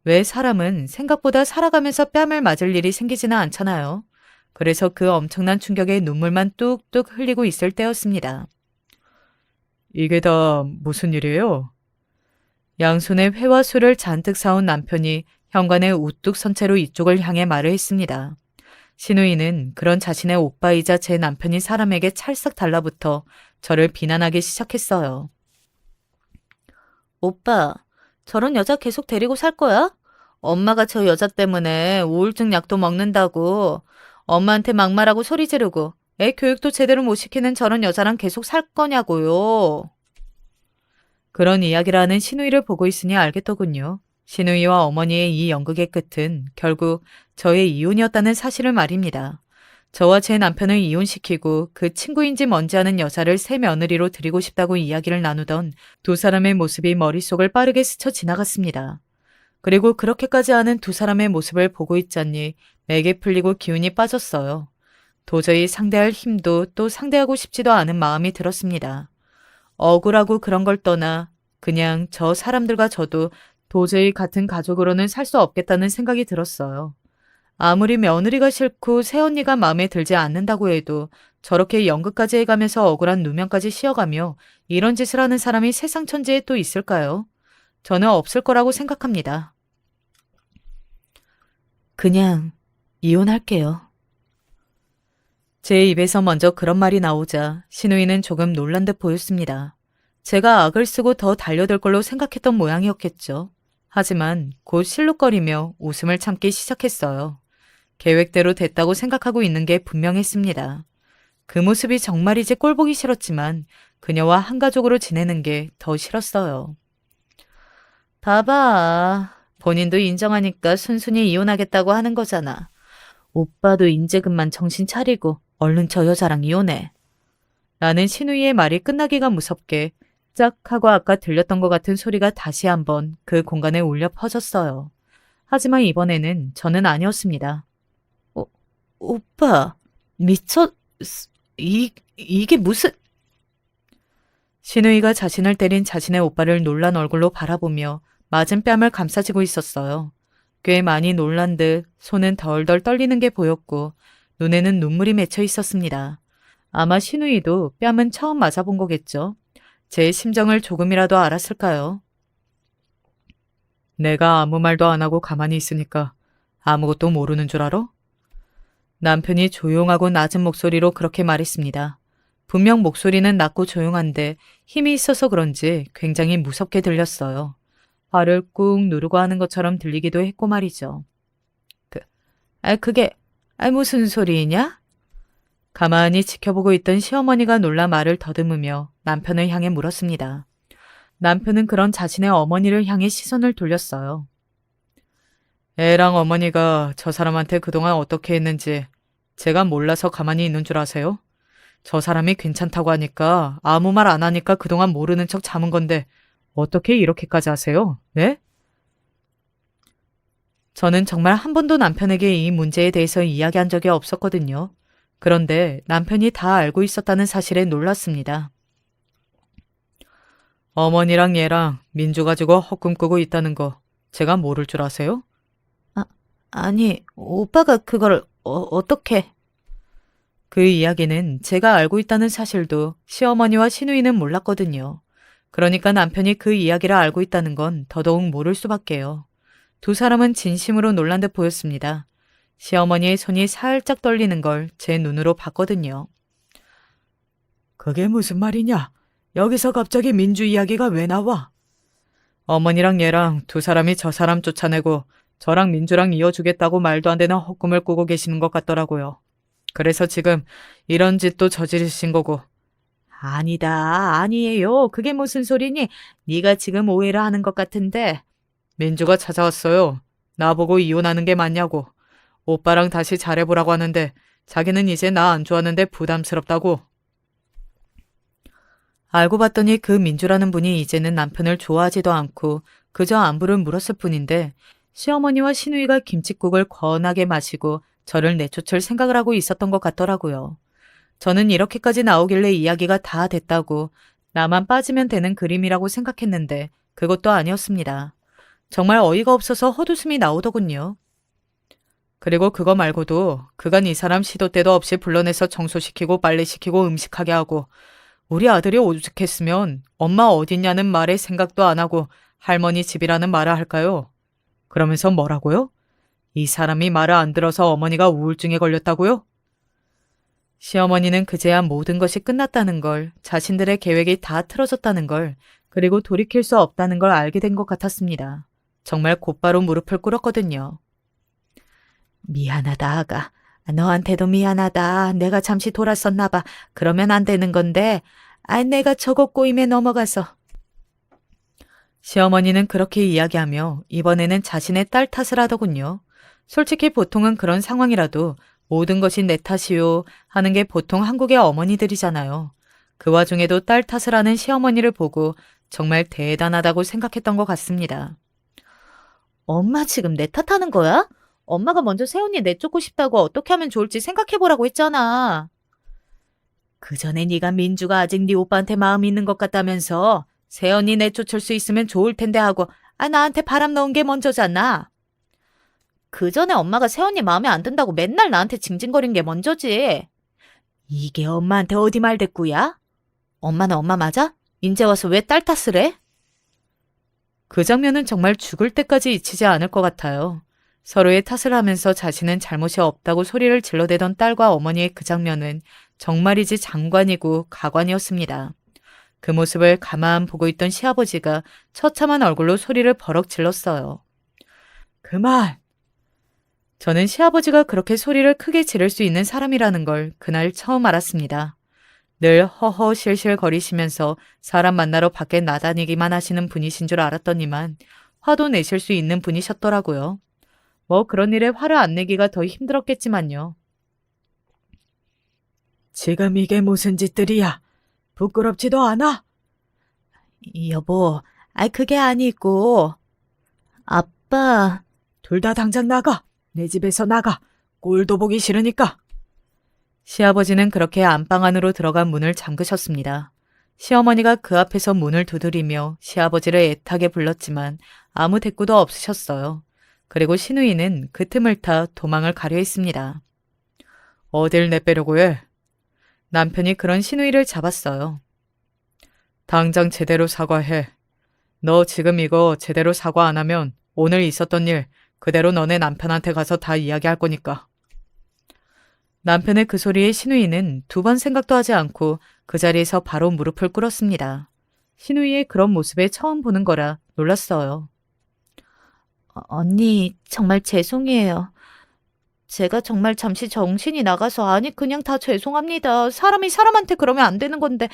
왜 사람은 생각보다 살아가면서 뺨을 맞을 일이 생기지는 않잖아요. 그래서 그 엄청난 충격에 눈물만 뚝뚝 흘리고 있을 때였습니다. 이게 다 무슨 일이에요? 양손에 회와 술을 잔뜩 사온 남편이 현관에 우뚝 선 채로 이쪽을 향해 말을 했습니다. 시누이는 그런 자신의 오빠이자 제 남편인 사람에게 찰싹 달라붙어 저를 비난하기 시작했어요. 오빠, 저런 여자 계속 데리고 살 거야? 엄마가 저 여자 때문에 우울증 약도 먹는다고 엄마한테 막말하고 소리 지르고 애 교육도 제대로 못 시키는 저런 여자랑 계속 살 거냐고요. 그런 이야기를 하는 시누이를 보고 있으니 알겠더군요. 시누이와 어머니의 이 연극의 끝은 결국 저의 이혼이었다는 사실을 말입니다. 저와 제 남편을 이혼시키고 그 친구인지 뭔지 아는 여자를 새 며느리로 드리고 싶다고 이야기를 나누던 두 사람의 모습이 머릿속을 빠르게 스쳐 지나갔습니다. 그리고 그렇게까지 하는 두 사람의 모습을 보고 있자니 맥이 풀리고 기운이 빠졌어요. 도저히 상대할 힘도 또 상대하고 싶지도 않은 마음이 들었습니다. 억울하고 그런 걸 떠나 그냥 저 사람들과 저도 도저히 같은 가족으로는 살 수 없겠다는 생각이 들었어요. 아무리 며느리가 싫고 새언니가 마음에 들지 않는다고 해도 저렇게 연극까지 해가면서 억울한 누명까지 씌어가며 이런 짓을 하는 사람이 세상 천지에 또 있을까요? 저는 없을 거라고 생각합니다. 그냥 이혼할게요. 제 입에서 먼저 그런 말이 나오자 시누이는 조금 놀란 듯 보였습니다. 제가 악을 쓰고 더 달려들 걸로 생각했던 모양이었겠죠. 하지만 곧 실룩거리며 웃음을 참기 시작했어요. 계획대로 됐다고 생각하고 있는 게 분명했습니다. 그 모습이 정말이지 꼴보기 싫었지만 그녀와 한 가족으로 지내는 게 더 싫었어요. 봐봐. 본인도 인정하니까 순순히 이혼하겠다고 하는 거잖아. 오빠도 이제 그만 정신 차리고 얼른 저 여자랑 이혼해. 라는 시누이의 말이 끝나기가 무섭게 짝 하고 아까 들렸던 것 같은 소리가 다시 한번 그 공간에 울려 퍼졌어요. 하지만 이번에는 저는 아니었습니다. 오빠, 이게 무슨... 시누이가 자신을 때린 자신의 오빠를 놀란 얼굴로 바라보며 맞은 뺨을 감싸지고 있었어요. 꽤 많이 놀란 듯 손은 덜덜 떨리는 게 보였고 눈에는 눈물이 맺혀 있었습니다. 아마 시누이도 뺨은 처음 맞아본 거겠죠. 제 심정을 조금이라도 알았을까요? 내가 아무 말도 안 하고 가만히 있으니까 아무것도 모르는 줄 알아? 남편이 조용하고 낮은 목소리로 그렇게 말했습니다. 분명 목소리는 낮고 조용한데 힘이 있어서 그런지 굉장히 무섭게 들렸어요. 발을 꾹 누르고 하는 것처럼 들리기도 했고 말이죠. 그게 무슨 소리냐? 가만히 지켜보고 있던 시어머니가 놀라 말을 더듬으며 남편을 향해 물었습니다. 남편은 그런 자신의 어머니를 향해 시선을 돌렸어요. 애랑 어머니가 저 사람한테 그동안 어떻게 했는지 제가 몰라서 가만히 있는 줄 아세요? 저 사람이 괜찮다고 하니까 아무 말 안 하니까 그동안 모르는 척 참은 건데 어떻게 이렇게까지 하세요? 네? 저는 정말 한 번도 남편에게 이 문제에 대해서 이야기한 적이 없었거든요. 그런데 남편이 다 알고 있었다는 사실에 놀랐습니다. 어머니랑 얘랑 민주 가지고 헛꿈 꾸고 있다는 거 제가 모를 줄 아세요? 아니, 오빠가 그걸 어떻게... 그 이야기는 제가 알고 있다는 사실도 시어머니와 시누이는 몰랐거든요. 그러니까 남편이 그 이야기를 알고 있다는 건 더더욱 모를 수밖에요. 두 사람은 진심으로 놀란 듯 보였습니다. 시어머니의 손이 살짝 떨리는 걸 제 눈으로 봤거든요. 그게 무슨 말이냐? 여기서 갑자기 민주 이야기가 왜 나와? 어머니랑 얘랑 두 사람이 저 사람 쫓아내고 저랑 민주랑 이어주겠다고 말도 안 되는 헛꿈을 꾸고 계시는 것 같더라고요. 그래서 지금 이런 짓도 저지르신 거고. 아니다, 아니에요. 그게 무슨 소리니? 네가 지금 오해를 하는 것 같은데. 민주가 찾아왔어요. 나보고 이혼하는 게 맞냐고. 오빠랑 다시 잘해보라고 하는데 자기는 이제 나 안 좋아하는데 부담스럽다고. 알고 봤더니 그 민주라는 분이 이제는 남편을 좋아하지도 않고 그저 안부를 물었을 뿐인데 시어머니와 시누이가 김칫국을 권하게 마시고 저를 내쫓을 생각을 하고 있었던 것 같더라고요. 저는 이렇게까지 나오길래 이야기가 다 됐다고 나만 빠지면 되는 그림이라고 생각했는데 그것도 아니었습니다. 정말 어이가 없어서 헛웃음이 나오더군요. 그리고 그거 말고도 그간 이 사람 시도 때도 없이 불러내서 청소시키고 빨래시키고 음식하게 하고 우리 아들이 오죽했으면 엄마 어딨냐는 말에 생각도 안 하고 할머니 집이라는 말을 할까요? 그러면서 뭐라고요? 이 사람이 말을 안 들어서 어머니가 우울증에 걸렸다고요? 시어머니는 그제야 모든 것이 끝났다는 걸, 자신들의 계획이 다 틀어졌다는 걸, 그리고 돌이킬 수 없다는 걸 알게 된 것 같았습니다. 정말 곧바로 무릎을 꿇었거든요. 미안하다, 아가. 너한테도 미안하다. 내가 잠시 돌았었나 봐. 그러면 안 되는 건데. 내가 저거 꼬임에 넘어가서. 시어머니는 그렇게 이야기하며 이번에는 자신의 딸 탓을 하더군요. 솔직히 보통은 그런 상황이라도 모든 것이 내 탓이요 하는 게 보통 한국의 어머니들이잖아요. 그 와중에도 딸 탓을 하는 시어머니를 보고 정말 대단하다고 생각했던 것 같습니다. 엄마 지금 내 탓하는 거야? 엄마가 먼저 새언니 내쫓고 싶다고 어떻게 하면 좋을지 생각해보라고 했잖아. 그 전에 네가 민주가 아직 네 오빠한테 마음이 있는 것 같다면서 새언니 내쫓을 수 있으면 좋을 텐데 하고 나한테 바람 넣은 게 먼저잖아. 그 전에 엄마가 새언니 마음에 안 든다고 맨날 나한테 징징거린 게 먼저지. 이게 엄마한테 어디 말대꾸야? 엄마는 엄마 맞아? 인제 와서 왜 딸 탓을 해? 그 장면은 정말 죽을 때까지 잊히지 않을 것 같아요. 서로의 탓을 하면서 자신은 잘못이 없다고 소리를 질러대던 딸과 어머니의 그 장면은 정말이지 장관이고 가관이었습니다. 그 모습을 가만 보고 있던 시아버지가 처참한 얼굴로 소리를 버럭 질렀어요. 그만! 저는 시아버지가 그렇게 소리를 크게 지를 수 있는 사람이라는 걸 그날 처음 알았습니다. 늘 허허실실 거리시면서 사람 만나러 밖에 나다니기만 하시는 분이신 줄 알았더니만 화도 내실 수 있는 분이셨더라고요. 뭐 그런 일에 화를 안 내기가 더 힘들었겠지만요. 지금 이게 무슨 짓들이야? 부끄럽지도 않아? 여보, 그게 아니고. 아빠. 둘 다 당장 나가. 내 집에서 나가. 꼴도 보기 싫으니까. 시아버지는 그렇게 안방 안으로 들어간 문을 잠그셨습니다. 시어머니가 그 앞에서 문을 두드리며 시아버지를 애타게 불렀지만 아무 대꾸도 없으셨어요. 그리고 시누이는 그 틈을 타 도망을 가려 했습니다. 어딜 내빼려고 해? 남편이 그런 시누이를 잡았어요. 당장 제대로 사과해. 너 지금 이거 제대로 사과 안 하면 오늘 있었던 일 그대로 너네 남편한테 가서 다 이야기할 거니까. 남편의 그 소리에 시누이는 두 번 생각도 하지 않고 그 자리에서 바로 무릎을 꿇었습니다. 시누이의 그런 모습에 처음 보는 거라 놀랐어요. 언니, 정말 죄송해요. 제가 정말 잠시 정신이 나가서 아니 그냥 다 죄송합니다. 사람이 사람한테 그러면 안 되는 건데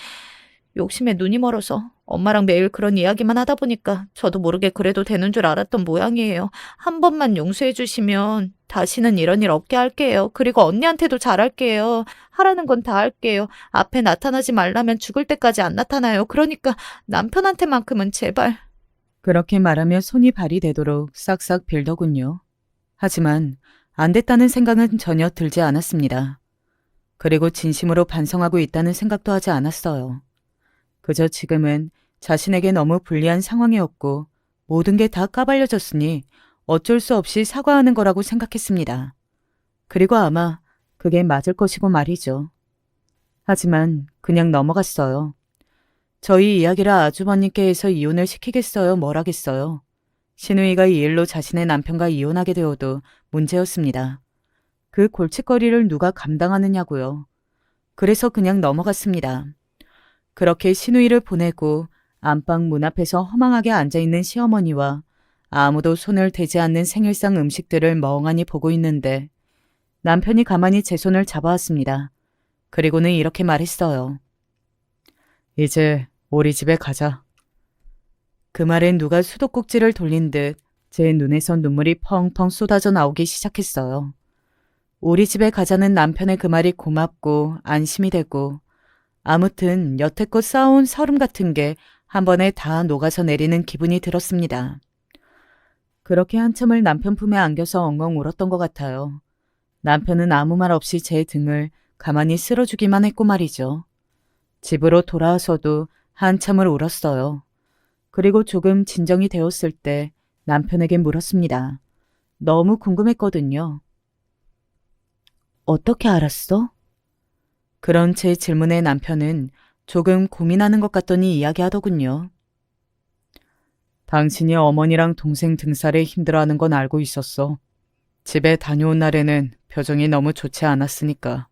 욕심에 눈이 멀어서 엄마랑 매일 그런 이야기만 하다 보니까 저도 모르게 그래도 되는 줄 알았던 모양이에요. 한 번만 용서해 주시면 다시는 이런 일 없게 할게요. 그리고 언니한테도 잘할게요. 하라는 건 다 할게요. 앞에 나타나지 말라면 죽을 때까지 안 나타나요. 그러니까 남편한테만큼은 제발. 그렇게 말하며 손이 발이 되도록 싹싹 빌더군요. 하지만 안 됐다는 생각은 전혀 들지 않았습니다. 그리고 진심으로 반성하고 있다는 생각도 하지 않았어요. 그저 지금은 자신에게 너무 불리한 상황이었고 모든 게 다 까발려졌으니 어쩔 수 없이 사과하는 거라고 생각했습니다. 그리고 아마 그게 맞을 것이고 말이죠. 하지만 그냥 넘어갔어요. 저희 이야기라 아주버님께 해서 이혼을 시키겠어요, 뭘 하겠어요. 신우이가 이 일로 자신의 남편과 이혼하게 되어도 문제였습니다. 그 골칫거리를 누가 감당하느냐고요. 그래서 그냥 넘어갔습니다. 그렇게 신우이를 보내고 안방 문 앞에서 허망하게 앉아있는 시어머니와 아무도 손을 대지 않는 생일상 음식들을 멍하니 보고 있는데 남편이 가만히 제 손을 잡아왔습니다. 그리고는 이렇게 말했어요. 이제 우리 집에 가자. 그 말엔 누가 수도꼭지를 돌린 듯 제 눈에선 눈물이 펑펑 쏟아져 나오기 시작했어요. 우리 집에 가자는 남편의 그 말이 고맙고 안심이 되고 아무튼 여태껏 쌓아온 서름 같은 게 한 번에 다 녹아서 내리는 기분이 들었습니다. 그렇게 한참을 남편 품에 안겨서 엉엉 울었던 것 같아요. 남편은 아무 말 없이 제 등을 가만히 쓸어주기만 했고 말이죠. 집으로 돌아와서도 한참을 울었어요. 그리고 조금 진정이 되었을 때 남편에게 물었습니다. 너무 궁금했거든요. 어떻게 알았어? 그런 제 질문에 남편은 조금 고민하는 것 같더니 이야기하더군요. 당신이 어머니랑 동생 등살에 힘들어하는 건 알고 있었어. 집에 다녀온 날에는 표정이 너무 좋지 않았으니까.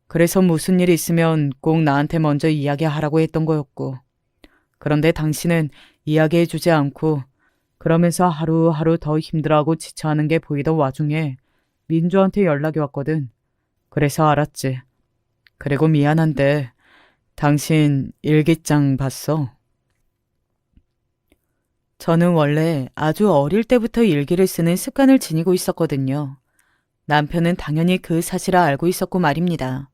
그래서 무슨 일 있으면 꼭 나한테 먼저 이야기하라고 했던 거였고. 그런데 당신은 이야기해주지 않고 그러면서 하루하루 더 힘들어하고 지쳐하는 게 보이던 와중에 민주한테 연락이 왔거든. 그래서 알았지. 그리고 미안한데 당신 일기장 봤어? 저는 원래 아주 어릴 때부터 일기를 쓰는 습관을 지니고 있었거든요. 남편은 당연히 그 사실을 알고 있었고 말입니다.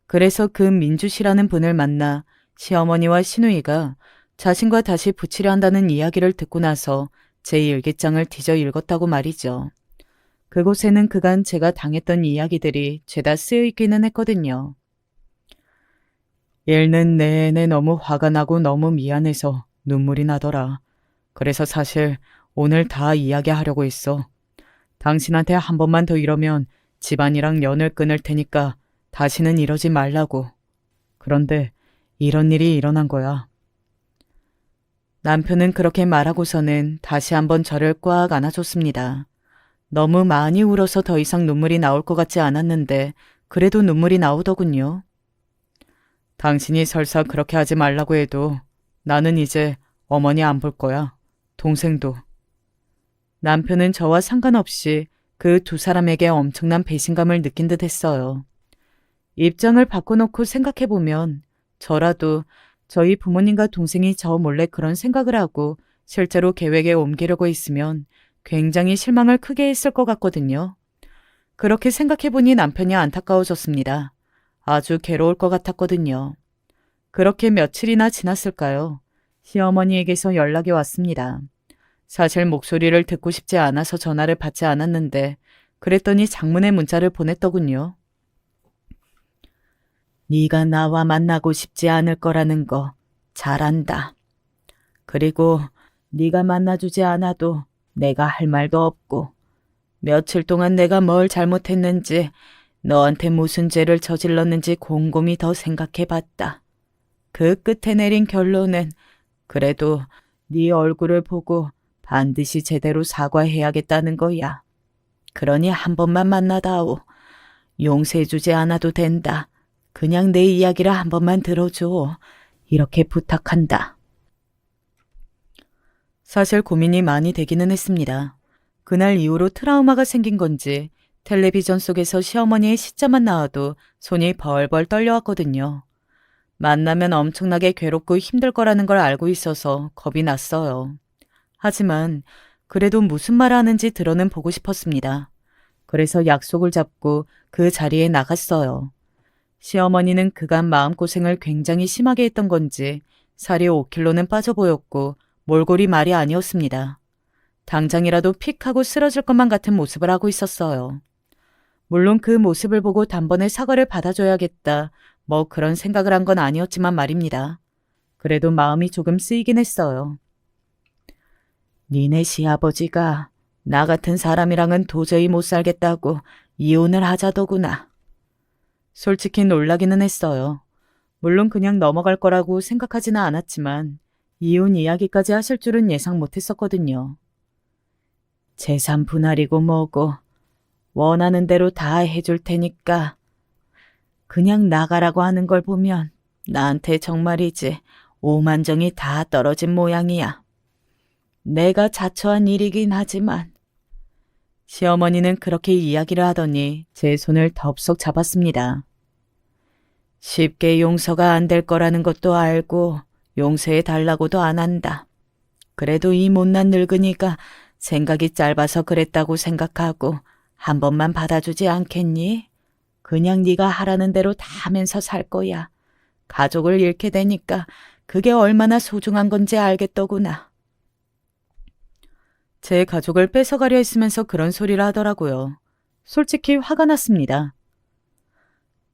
그래서 그 민주 씨라는 분을 만나 시어머니와 시누이가 자신과 다시 붙이려 한다는 이야기를 듣고 나서 제 일기장을 뒤져 읽었다고 말이죠. 그곳에는 그간 제가 당했던 이야기들이 죄다 쓰여 있기는 했거든요. 읽는 내내 너무 화가 나고 너무 미안해서 눈물이 나더라. 그래서 사실 오늘 다 이야기하려고 했어. 당신한테 한 번만 더 이러면 집안이랑 연을 끊을 테니까 다시는 이러지 말라고. 그런데 이런 일이 일어난 거야. 남편은 그렇게 말하고서는 다시 한번 저를 꽉 안아줬습니다. 너무 많이 울어서 더 이상 눈물이 나올 것 같지 않았는데 그래도 눈물이 나오더군요. 당신이 설사 그렇게 하지 말라고 해도 나는 이제 어머니 안 볼 거야. 동생도. 남편은 저와 상관없이 그 두 사람에게 엄청난 배신감을 느낀 듯 했어요. 입장을 바꿔놓고 생각해보면 저라도 저희 부모님과 동생이 저 몰래 그런 생각을 하고 실제로 계획에 옮기려고 했으면 굉장히 실망을 크게 했을 것 같거든요. 그렇게 생각해보니 남편이 안타까워졌습니다. 아주 괴로울 것 같았거든요. 그렇게 며칠이나 지났을까요? 시어머니에게서 연락이 왔습니다. 사실 목소리를 듣고 싶지 않아서 전화를 받지 않았는데 그랬더니 장문의 문자를 보냈더군요. 네가 나와 만나고 싶지 않을 거라는 거 잘 안다. 그리고 네가 만나주지 않아도 내가 할 말도 없고 며칠 동안 내가 뭘 잘못했는지 너한테 무슨 죄를 저질렀는지 곰곰이 더 생각해봤다. 그 끝에 내린 결론은 그래도 네 얼굴을 보고 반드시 제대로 사과해야겠다는 거야. 그러니 한 번만 만나다오. 용서해주지 않아도 된다. 그냥 내 이야기를 한 번만 들어줘. 이렇게 부탁한다. 사실 고민이 많이 되기는 했습니다. 그날 이후로 트라우마가 생긴 건지 텔레비전 속에서 시어머니의 시자만 나와도 손이 벌벌 떨려왔거든요. 만나면 엄청나게 괴롭고 힘들 거라는 걸 알고 있어서 겁이 났어요. 하지만 그래도 무슨 말을 하는지 들어는 보고 싶었습니다. 그래서 약속을 잡고 그 자리에 나갔어요. 시어머니는 그간 마음고생을 굉장히 심하게 했던 건지 살이 5kg는 빠져 보였고 몰골이 말이 아니었습니다. 당장이라도 픽 하고 쓰러질 것만 같은 모습을 하고 있었어요. 물론 그 모습을 보고 단번에 사과를 받아줘야겠다, 뭐 그런 생각을 한 건 아니었지만 말입니다. 그래도 마음이 조금 쓰이긴 했어요. 니네 시아버지가 나 같은 사람이랑은 도저히 못 살겠다고 이혼을 하자더구나. 솔직히 놀라기는 했어요. 물론 그냥 넘어갈 거라고 생각하지는 않았지만 이혼 이야기까지 하실 줄은 예상 못했었거든요. 재산 분할이고 뭐고 원하는 대로 다 해줄 테니까 그냥 나가라고 하는 걸 보면 나한테 정말이지 오만정이 다 떨어진 모양이야. 내가 자초한 일이긴 하지만. 시어머니는 그렇게 이야기를 하더니 제 손을 덥석 잡았습니다. 쉽게 용서가 안 될 거라는 것도 알고 용서해 달라고도 안 한다. 그래도 이 못난 늙은이가 생각이 짧아서 그랬다고 생각하고 한 번만 받아주지 않겠니? 그냥 네가 하라는 대로 다 하면서 살 거야. 가족을 잃게 되니까 그게 얼마나 소중한 건지 알겠더구나. 제 가족을 뺏어가려 했으면서 그런 소리를 하더라고요. 솔직히 화가 났습니다.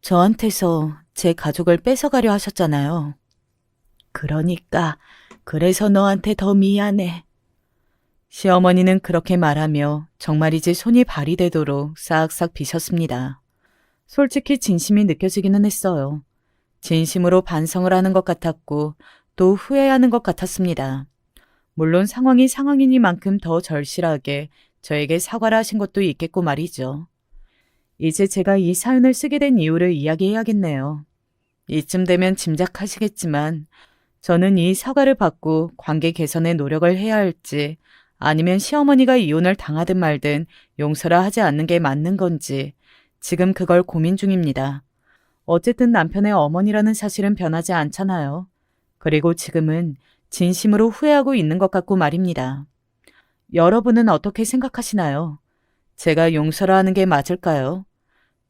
저한테서 제 가족을 뺏어가려 하셨잖아요. 그러니까 그래서 너한테 더 미안해. 시어머니는 그렇게 말하며 정말이지 손이 발이 되도록 싹싹 비셨습니다. 솔직히 진심이 느껴지기는 했어요. 진심으로 반성을 하는 것 같았고 또 후회하는 것 같았습니다. 물론 상황이 상황이니만큼 더 절실하게 저에게 사과를 하신 것도 있겠고 말이죠. 이제 제가 이 사연을 쓰게 된 이유를 이야기해야겠네요. 이쯤 되면 짐작하시겠지만 저는 이 사과를 받고 관계 개선에 노력을 해야 할지 아니면 시어머니가 이혼을 당하든 말든 용서를 하지 않는 게 맞는 건지 지금 그걸 고민 중입니다. 어쨌든 남편의 어머니라는 사실은 변하지 않잖아요. 그리고 지금은 진심으로 후회하고 있는 것 같고 말입니다. 여러분은 어떻게 생각하시나요? 제가 용서를 하는 게 맞을까요?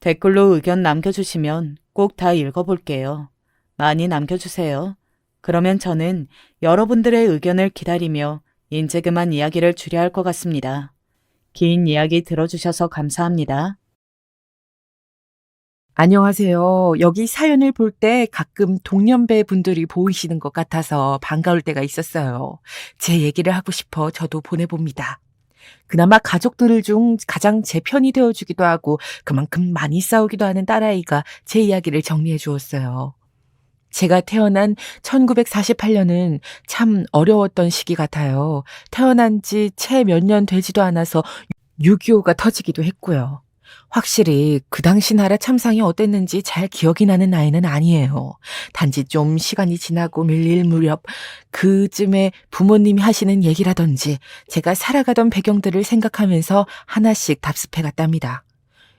댓글로 의견 남겨주시면 꼭 다 읽어볼게요. 많이 남겨주세요. 그러면 저는 여러분들의 의견을 기다리며 이제 그만 이야기를 줄여야 할 것 같습니다. 긴 이야기 들어주셔서 감사합니다. 안녕하세요. 여기 사연을 볼 때 가끔 동년배 분들이 보이시는 것 같아서 반가울 때가 있었어요. 제 얘기를 하고 싶어 저도 보내봅니다. 그나마 가족들 중 가장 제 편이 되어주기도 하고 그만큼 많이 싸우기도 하는 딸아이가 제 이야기를 정리해 주었어요. 제가 태어난 1948년은 참 어려웠던 시기 같아요. 태어난 지 채 몇 년 되지도 않아서 6.25가 터지기도 했고요. 확실히 그 당시 나라 참상이 어땠는지 잘 기억이 나는 나이는 아니에요. 단지 좀 시간이 지나고 밀릴 무렵 그쯤에 부모님이 하시는 얘기라든지 제가 살아가던 배경들을 생각하면서 하나씩 답습해 갔답니다.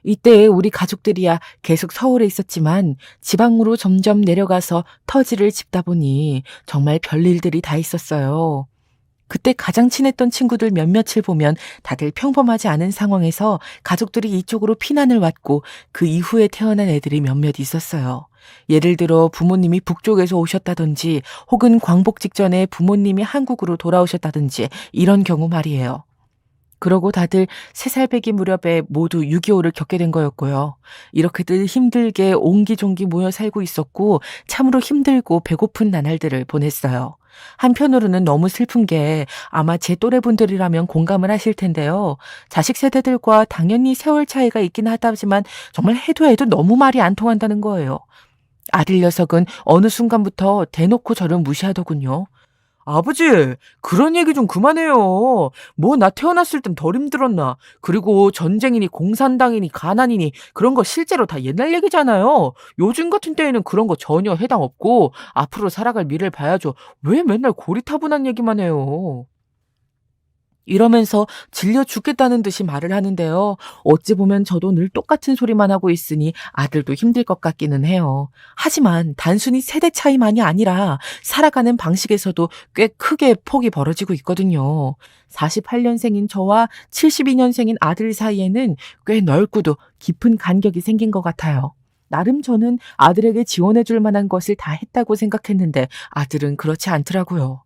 이때 우리 가족들이야 계속 서울에 있었지만 지방으로 점점 내려가서 터지를 짚다 보니 정말 별일들이 다 있었어요. 그때 가장 친했던 친구들 몇몇을 보면 다들 평범하지 않은 상황에서 가족들이 이쪽으로 피난을 왔고 그 이후에 태어난 애들이 몇몇 있었어요. 예를 들어 부모님이 북쪽에서 오셨다든지 혹은 광복 직전에 부모님이 한국으로 돌아오셨다든지 이런 경우 말이에요. 그러고 다들 3살배기 무렵에 모두 6.25를 겪게 된 거였고요. 이렇게들 힘들게 옹기종기 모여 살고 있었고 참으로 힘들고 배고픈 나날들을 보냈어요. 한편으로는 너무 슬픈 게 아마 제 또래분들이라면 공감을 하실 텐데요. 자식 세대들과 당연히 세월 차이가 있긴 하다지만 정말 해도 해도 너무 말이 안 통한다는 거예요. 아들 녀석은 어느 순간부터 대놓고 저를 무시하더군요. 아버지, 그런 얘기 좀 그만해요. 뭐 나 태어났을 땐 덜 힘들었나. 그리고 전쟁이니 공산당이니 가난이니 그런 거 실제로 다 옛날 얘기잖아요. 요즘 같은 때에는 그런 거 전혀 해당 없고 앞으로 살아갈 미래를 봐야죠. 왜 맨날 고리타분한 얘기만 해요. 이러면서 질려 죽겠다는 듯이 말을 하는데요. 어찌 보면 저도 늘 똑같은 소리만 하고 있으니 아들도 힘들 것 같기는 해요. 하지만 단순히 세대 차이만이 아니라 살아가는 방식에서도 꽤 크게 폭이 벌어지고 있거든요. 48년생인 저와 72년생인 아들 사이에는 꽤 넓고도 깊은 간격이 생긴 것 같아요. 나름 저는 아들에게 지원해 줄 만한 것을 다 했다고 생각했는데 아들은 그렇지 않더라고요.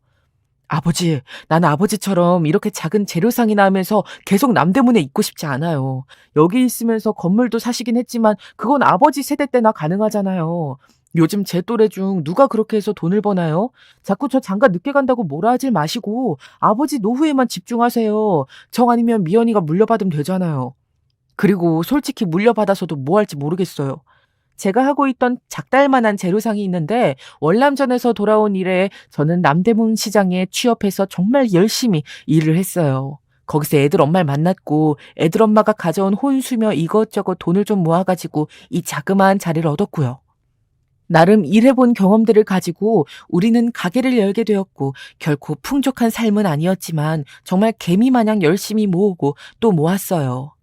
아버지, 난 아버지처럼 이렇게 작은 재료상이나 하면서 계속 남대문에 있고 싶지 않아요. 여기 있으면서 건물도 사시긴 했지만 그건 아버지 세대 때나 가능하잖아요. 요즘 제 또래 중 누가 그렇게 해서 돈을 버나요? 자꾸 저 장가 늦게 간다고 뭐라 하질 마시고 아버지 노후에만 집중하세요. 정 아니면 미연이가 물려받으면 되잖아요. 그리고 솔직히 물려받아서도 뭐 할지 모르겠어요. 제가 하고 있던 작달만한 재료상이 있는데 월남전에서 돌아온 이래 저는 남대문 시장에 취업해서 정말 열심히 일을 했어요. 거기서 애들 엄마를 만났고 애들 엄마가 가져온 혼수며 이것저것 돈을 좀 모아가지고 이 자그마한 자리를 얻었고요. 나름 일해본 경험들을 가지고 우리는 가게를 열게 되었고 결코 풍족한 삶은 아니었지만 정말 개미마냥 열심히 모으고 또 모았어요.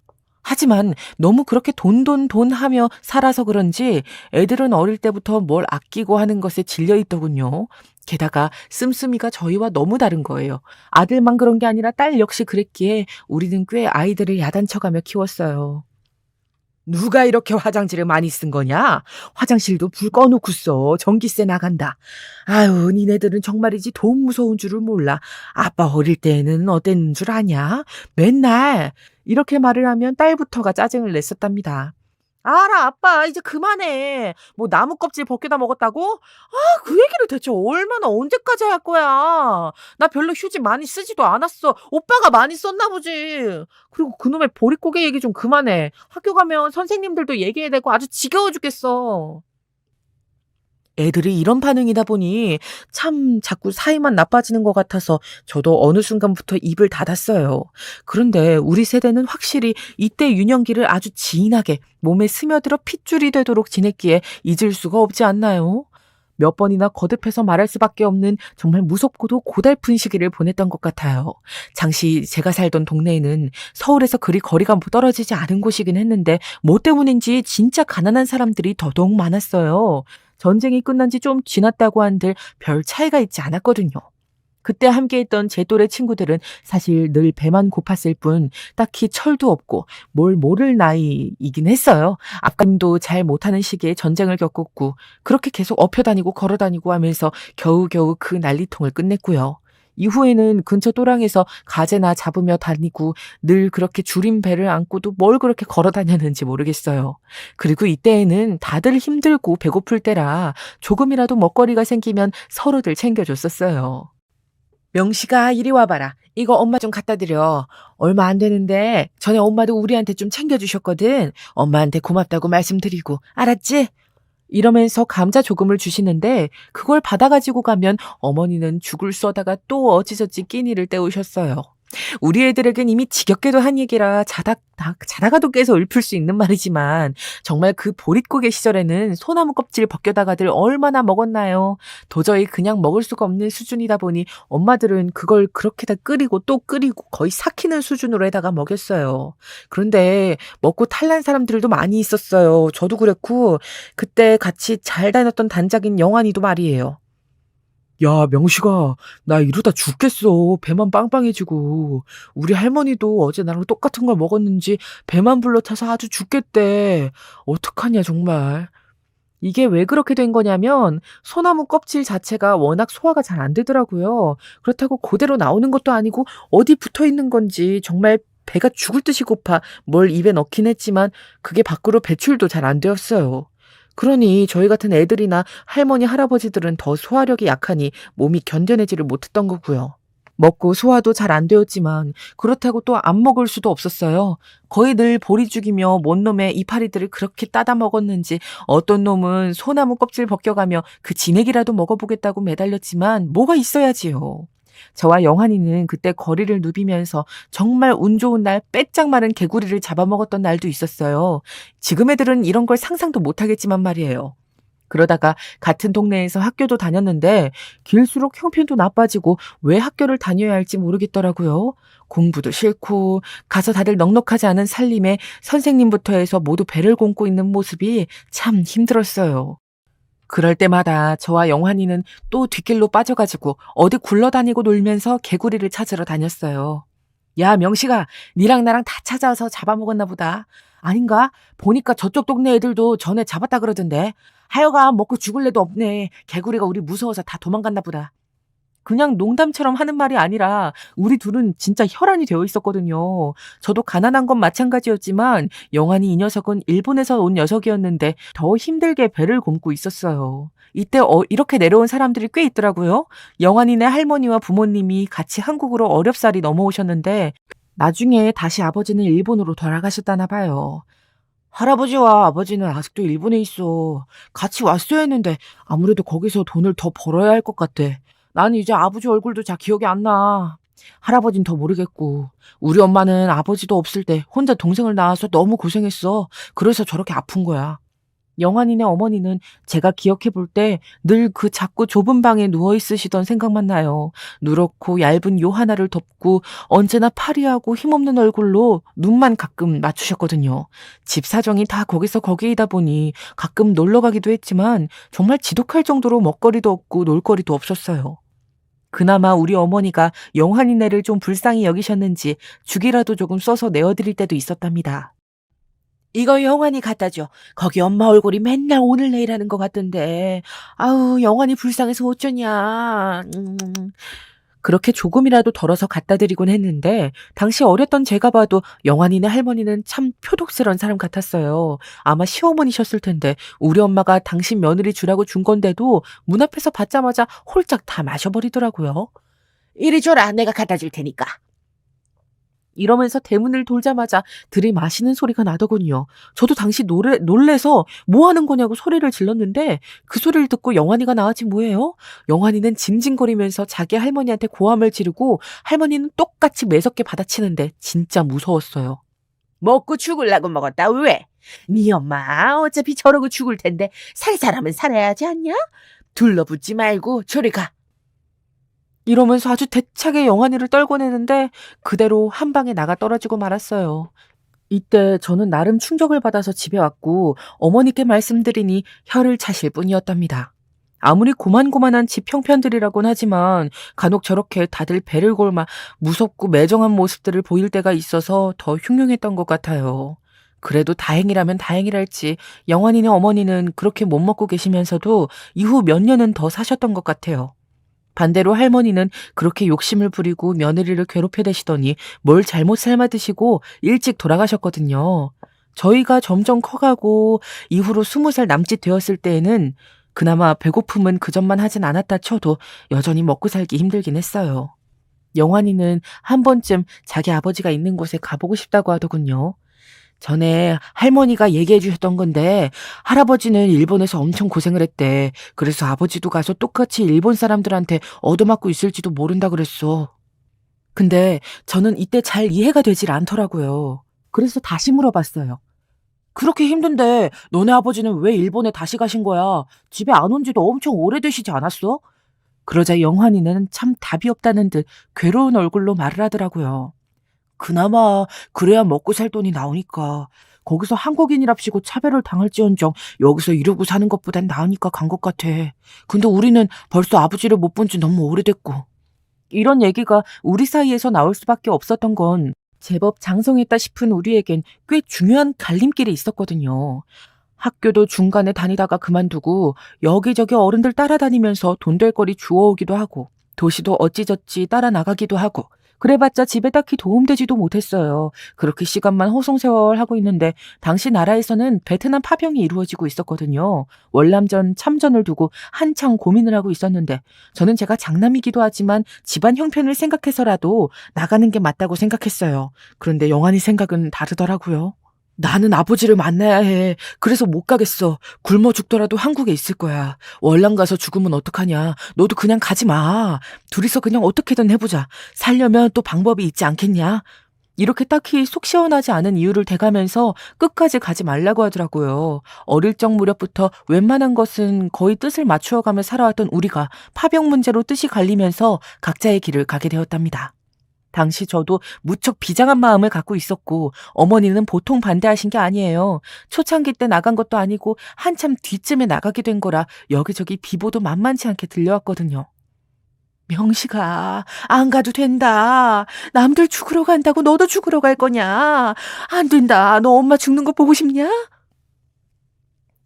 하지만 너무 그렇게 돈 하며 살아서 그런지 애들은 어릴 때부터 뭘 아끼고 하는 것에 질려 있더군요. 게다가 씀씀이가 저희와 너무 다른 거예요. 아들만 그런 게 아니라 딸 역시 그랬기에 우리는 꽤 아이들을 야단쳐가며 키웠어요. 누가 이렇게 화장지를 많이 쓴 거냐? 화장실도 불 꺼놓고 써. 전기세 나간다. 아유, 니네들은 정말이지 돈 무서운 줄을 몰라. 아빠 어릴 때는 어땠는 줄 아냐? 맨날 이렇게 말을 하면 딸부터가 짜증을 냈었답니다. 알아, 아빠. 이제 그만해. 뭐 나무 껍질 벗겨다 먹었다고? 아, 그 얘기를 대체 얼마나 언제까지 할 거야? 나 별로 휴지 많이 쓰지도 않았어. 오빠가 많이 썼나 보지. 그리고 그놈의 보릿고개 얘기 좀 그만해. 학교 가면 선생님들도 얘기해야 되고 아주 지겨워 죽겠어. 애들이 이런 반응이다 보니 참 자꾸 사이만 나빠지는 것 같아서 저도 어느 순간부터 입을 닫았어요. 그런데 우리 세대는 확실히 이때 유년기를 아주 진하게 몸에 스며들어 핏줄이 되도록 지냈기에 잊을 수가 없지 않나요? 몇 번이나 거듭해서 말할 수밖에 없는 정말 무섭고도 고달픈 시기를 보냈던 것 같아요. 당시 제가 살던 동네에는 서울에서 그리 거리가 떨어지지 않은 곳이긴 했는데 뭐 때문인지 진짜 가난한 사람들이 더더욱 많았어요. 전쟁이 끝난 지 좀 지났다고 한들 별 차이가 있지 않았거든요. 그때 함께했던 제 또래 친구들은 사실 늘 배만 고팠을 뿐 딱히 철도 없고 뭘 모를 나이이긴 했어요. 앞감도 잘 못하는 시기에 전쟁을 겪었고 그렇게 계속 업혀다니고 걸어다니고 하면서 겨우겨우 그 난리통을 끝냈고요. 이후에는 근처 또랑에서 가재나 잡으며 다니고 늘 그렇게 줄인 배를 안고도 뭘 그렇게 걸어 다녔는지 모르겠어요. 그리고 이때에는 다들 힘들고 배고플 때라 조금이라도 먹거리가 생기면 서로들 챙겨줬었어요. 명식아, 이리 와봐라. 이거 엄마 좀 갖다 드려. 얼마 안 되는데 전에 엄마도 우리한테 좀 챙겨주셨거든. 엄마한테 고맙다고 말씀드리고. 알았지? 이러면서 감자 조금을 주시는데 그걸 받아가지고 가면 어머니는 죽을 써다가 또 어찌저찌 끼니를 때우셨어요. 우리 애들에겐 이미 지겹게도 한 얘기라 자다가도 깨서 읊을 수 있는 말이지만 정말 그 보릿고개 시절에는 소나무 껍질 벗겨다가들 얼마나 먹었나요? 도저히 그냥 먹을 수가 없는 수준이다 보니 엄마들은 그걸 그렇게 다 끓이고 또 끓이고 거의 삭히는 수준으로 해다가 먹였어요. 그런데 먹고 탈난 사람들도 많이 있었어요. 저도 그랬고 그때 같이 잘 다녔던 단짝인 영환이도 말이에요. 야, 명식아, 나 이러다 죽겠어. 배만 빵빵해지고. 우리 할머니도 어제 나랑 똑같은 걸 먹었는지 배만 불러타서 아주 죽겠대. 어떡하냐, 정말. 이게 왜 그렇게 된 거냐면 소나무 껍질 자체가 워낙 소화가 잘 안 되더라고요. 그렇다고 그대로 나오는 것도 아니고 어디 붙어 있는 건지 정말 배가 죽을 듯이 고파 뭘 입에 넣긴 했지만 그게 밖으로 배출도 잘 안 되었어요. 그러니 저희 같은 애들이나 할머니, 할아버지들은 더 소화력이 약하니 몸이 견뎌내지를 못했던 거고요. 먹고 소화도 잘 안 되었지만 그렇다고 또 안 먹을 수도 없었어요. 거의 늘 보리 죽이며 뭔 놈의 이파리들을 그렇게 따다 먹었는지 어떤 놈은 소나무 껍질 벗겨가며 그 진액이라도 먹어보겠다고 매달렸지만 뭐가 있어야지요. 저와 영환이는 그때 거리를 누비면서 정말 운 좋은 날 빼짝 마른 개구리를 잡아먹었던 날도 있었어요. 지금 애들은 이런 걸 상상도 못하겠지만 말이에요. 그러다가 같은 동네에서 학교도 다녔는데 길수록 형편도 나빠지고 왜 학교를 다녀야 할지 모르겠더라고요. 공부도 싫고 가서 다들 넉넉하지 않은 살림에 선생님부터 해서 모두 배를 곪고 있는 모습이 참 힘들었어요. 그럴 때마다 저와 영환이는 또 뒷길로 빠져가지고 어디 굴러다니고 놀면서 개구리를 찾으러 다녔어요. 야, 명식아, 니랑 나랑 다 찾아와서 잡아먹었나 보다. 아닌가? 보니까 저쪽 동네 애들도 전에 잡았다 그러던데. 하여간 먹고 죽을 애도 없네. 개구리가 우리 무서워서 다 도망갔나 보다. 그냥 농담처럼 하는 말이 아니라 우리 둘은 진짜 혈안이 되어 있었거든요. 저도 가난한 건 마찬가지였지만 영환이 이 녀석은 일본에서 온 녀석이었는데 더 힘들게 배를 곪고 있었어요. 이때 이렇게 내려온 사람들이 꽤 있더라고요. 영환이네 할머니와 부모님이 같이 한국으로 어렵사리 넘어오셨는데 나중에 다시 아버지는 일본으로 돌아가셨다나 봐요. 할아버지와 아버지는 아직도 일본에 있어. 같이 왔어야 했는데 아무래도 거기서 돈을 더 벌어야 할 것 같아. 나는 이제 아버지 얼굴도 잘 기억이 안 나. 할아버진 더 모르겠고. 우리 엄마는 아버지도 없을 때 혼자 동생을 낳아서 너무 고생했어. 그래서 저렇게 아픈 거야. 영환이네 어머니는 제가 기억해 볼 때 늘 그 작고 좁은 방에 누워 있으시던 생각만 나요. 누렇고 얇은 요 하나를 덮고 언제나 파리하고 힘없는 얼굴로 눈만 가끔 맞추셨거든요. 집 사정이 다 거기서 거기이다 보니 가끔 놀러 가기도 했지만 정말 지독할 정도로 먹거리도 없고 놀거리도 없었어요. 그나마 우리 어머니가 영환이네를 좀 불쌍히 여기셨는지 죽이라도 조금 써서 내어드릴 때도 있었답니다. 이거 영환이 갖다 줘. 거기 엄마 얼굴이 맨날 오늘 내일 하는 것 같던데. 아우, 영환이 불쌍해서 어쩌냐. 그렇게 조금이라도 덜어서 갖다 드리곤 했는데 당시 어렸던 제가 봐도 영환이네 할머니는 참 표독스러운 사람 같았어요. 아마 시어머니셨을 텐데 우리 엄마가 당신 며느리 주라고 준 건데도 문 앞에서 받자마자 홀짝 다 마셔버리더라고요. 이리 줘라. 내가 갖다 줄 테니까. 이러면서 대문을 돌자마자 들이마시는 소리가 나더군요. 저도 당시 놀래서 뭐 하는 거냐고 소리를 질렀는데 그 소리를 듣고 영환이가 나왔지 뭐예요? 영환이는 징징거리면서 자기 할머니한테 고함을 지르고 할머니는 똑같이 매섭게 받아치는데 진짜 무서웠어요. 먹고 죽으려고 먹었다. 왜? 네 엄마 어차피 저러고 죽을 텐데 살 사람은 살아야 하지 않냐? 둘러붙지 말고 저리 가. 이러면서 아주 대차게 영환이를 떨궈내는데 그대로 한 방에 나가 떨어지고 말았어요. 이때 저는 나름 충격을 받아서 집에 왔고 어머니께 말씀드리니 혀를 차실 뿐이었답니다. 아무리 고만고만한 집 형편들이라곤 하지만 간혹 저렇게 다들 배를 골마 무섭고 매정한 모습들을 보일 때가 있어서 더 흉흉했던 것 같아요. 그래도 다행이라면 다행이랄지 영환이네 어머니는 그렇게 못 먹고 계시면서도 이후 몇 년은 더 사셨던 것 같아요. 반대로 할머니는 그렇게 욕심을 부리고 며느리를 괴롭혀대시더니 뭘 잘못 삶아 드시고 일찍 돌아가셨거든요. 저희가 점점 커가고 이후로 20살 남짓 되었을 때에는 그나마 배고픔은 그전만 하진 않았다 쳐도 여전히 먹고 살기 힘들긴 했어요. 영환이는 한 번쯤 자기 아버지가 있는 곳에 가보고 싶다고 하더군요. 전에 할머니가 얘기해 주셨던 건데 할아버지는 일본에서 엄청 고생을 했대. 그래서 아버지도 가서 똑같이 일본 사람들한테 얻어맞고 있을지도 모른다 그랬어. 근데 저는 이때 잘 이해가 되질 않더라고요. 그래서 다시 물어봤어요. 그렇게 힘든데 너네 아버지는 왜 일본에 다시 가신 거야? 집에 안 온 지도 엄청 오래되시지 않았어? 그러자 영환이는 참 답이 없다는 듯 괴로운 얼굴로 말을 하더라고요. 그나마 그래야 먹고 살 돈이 나오니까. 거기서 한국인이랍시고 차별을 당할지언정 여기서 이러고 사는 것보단 나으니까 간 것 같아. 근데 우리는 벌써 아버지를 못 본 지 너무 오래됐고. 이런 얘기가 우리 사이에서 나올 수밖에 없었던 건 제법 장성했다 싶은 우리에겐 꽤 중요한 갈림길이 있었거든요. 학교도 중간에 다니다가 그만두고 여기저기 어른들 따라다니면서 돈 될 거리 주워오기도 하고 도시도 어찌저찌 따라 나가기도 하고 그래봤자 집에 딱히 도움되지도 못했어요. 그렇게 시간만 허송세월하고 있는데 당시 나라에서는 베트남 파병이 이루어지고 있었거든요. 월남전 참전을 두고 한창 고민을 하고 있었는데 저는 제가 장남이기도 하지만 집안 형편을 생각해서라도 나가는 게 맞다고 생각했어요. 그런데 영환이 생각은 다르더라고요. 나는 아버지를 만나야 해. 그래서 못 가겠어. 굶어 죽더라도 한국에 있을 거야. 월남 가서 죽으면 어떡하냐. 너도 그냥 가지 마. 둘이서 그냥 어떻게든 해보자. 살려면 또 방법이 있지 않겠냐. 이렇게 딱히 속 시원하지 않은 이유를 대가면서 끝까지 가지 말라고 하더라고요. 어릴 적 무렵부터 웬만한 것은 거의 뜻을 맞추어가며 살아왔던 우리가 파병 문제로 뜻이 갈리면서 각자의 길을 가게 되었답니다. 당시 저도 무척 비장한 마음을 갖고 있었고 어머니는 보통 반대하신 게 아니에요. 초창기 때 나간 것도 아니고 한참 뒤쯤에 나가게 된 거라 여기저기 비보도 만만치 않게 들려왔거든요. 명식아, 안 가도 된다. 남들 죽으러 간다고 너도 죽으러 갈 거냐? 안 된다. 너 엄마 죽는 거 보고 싶냐?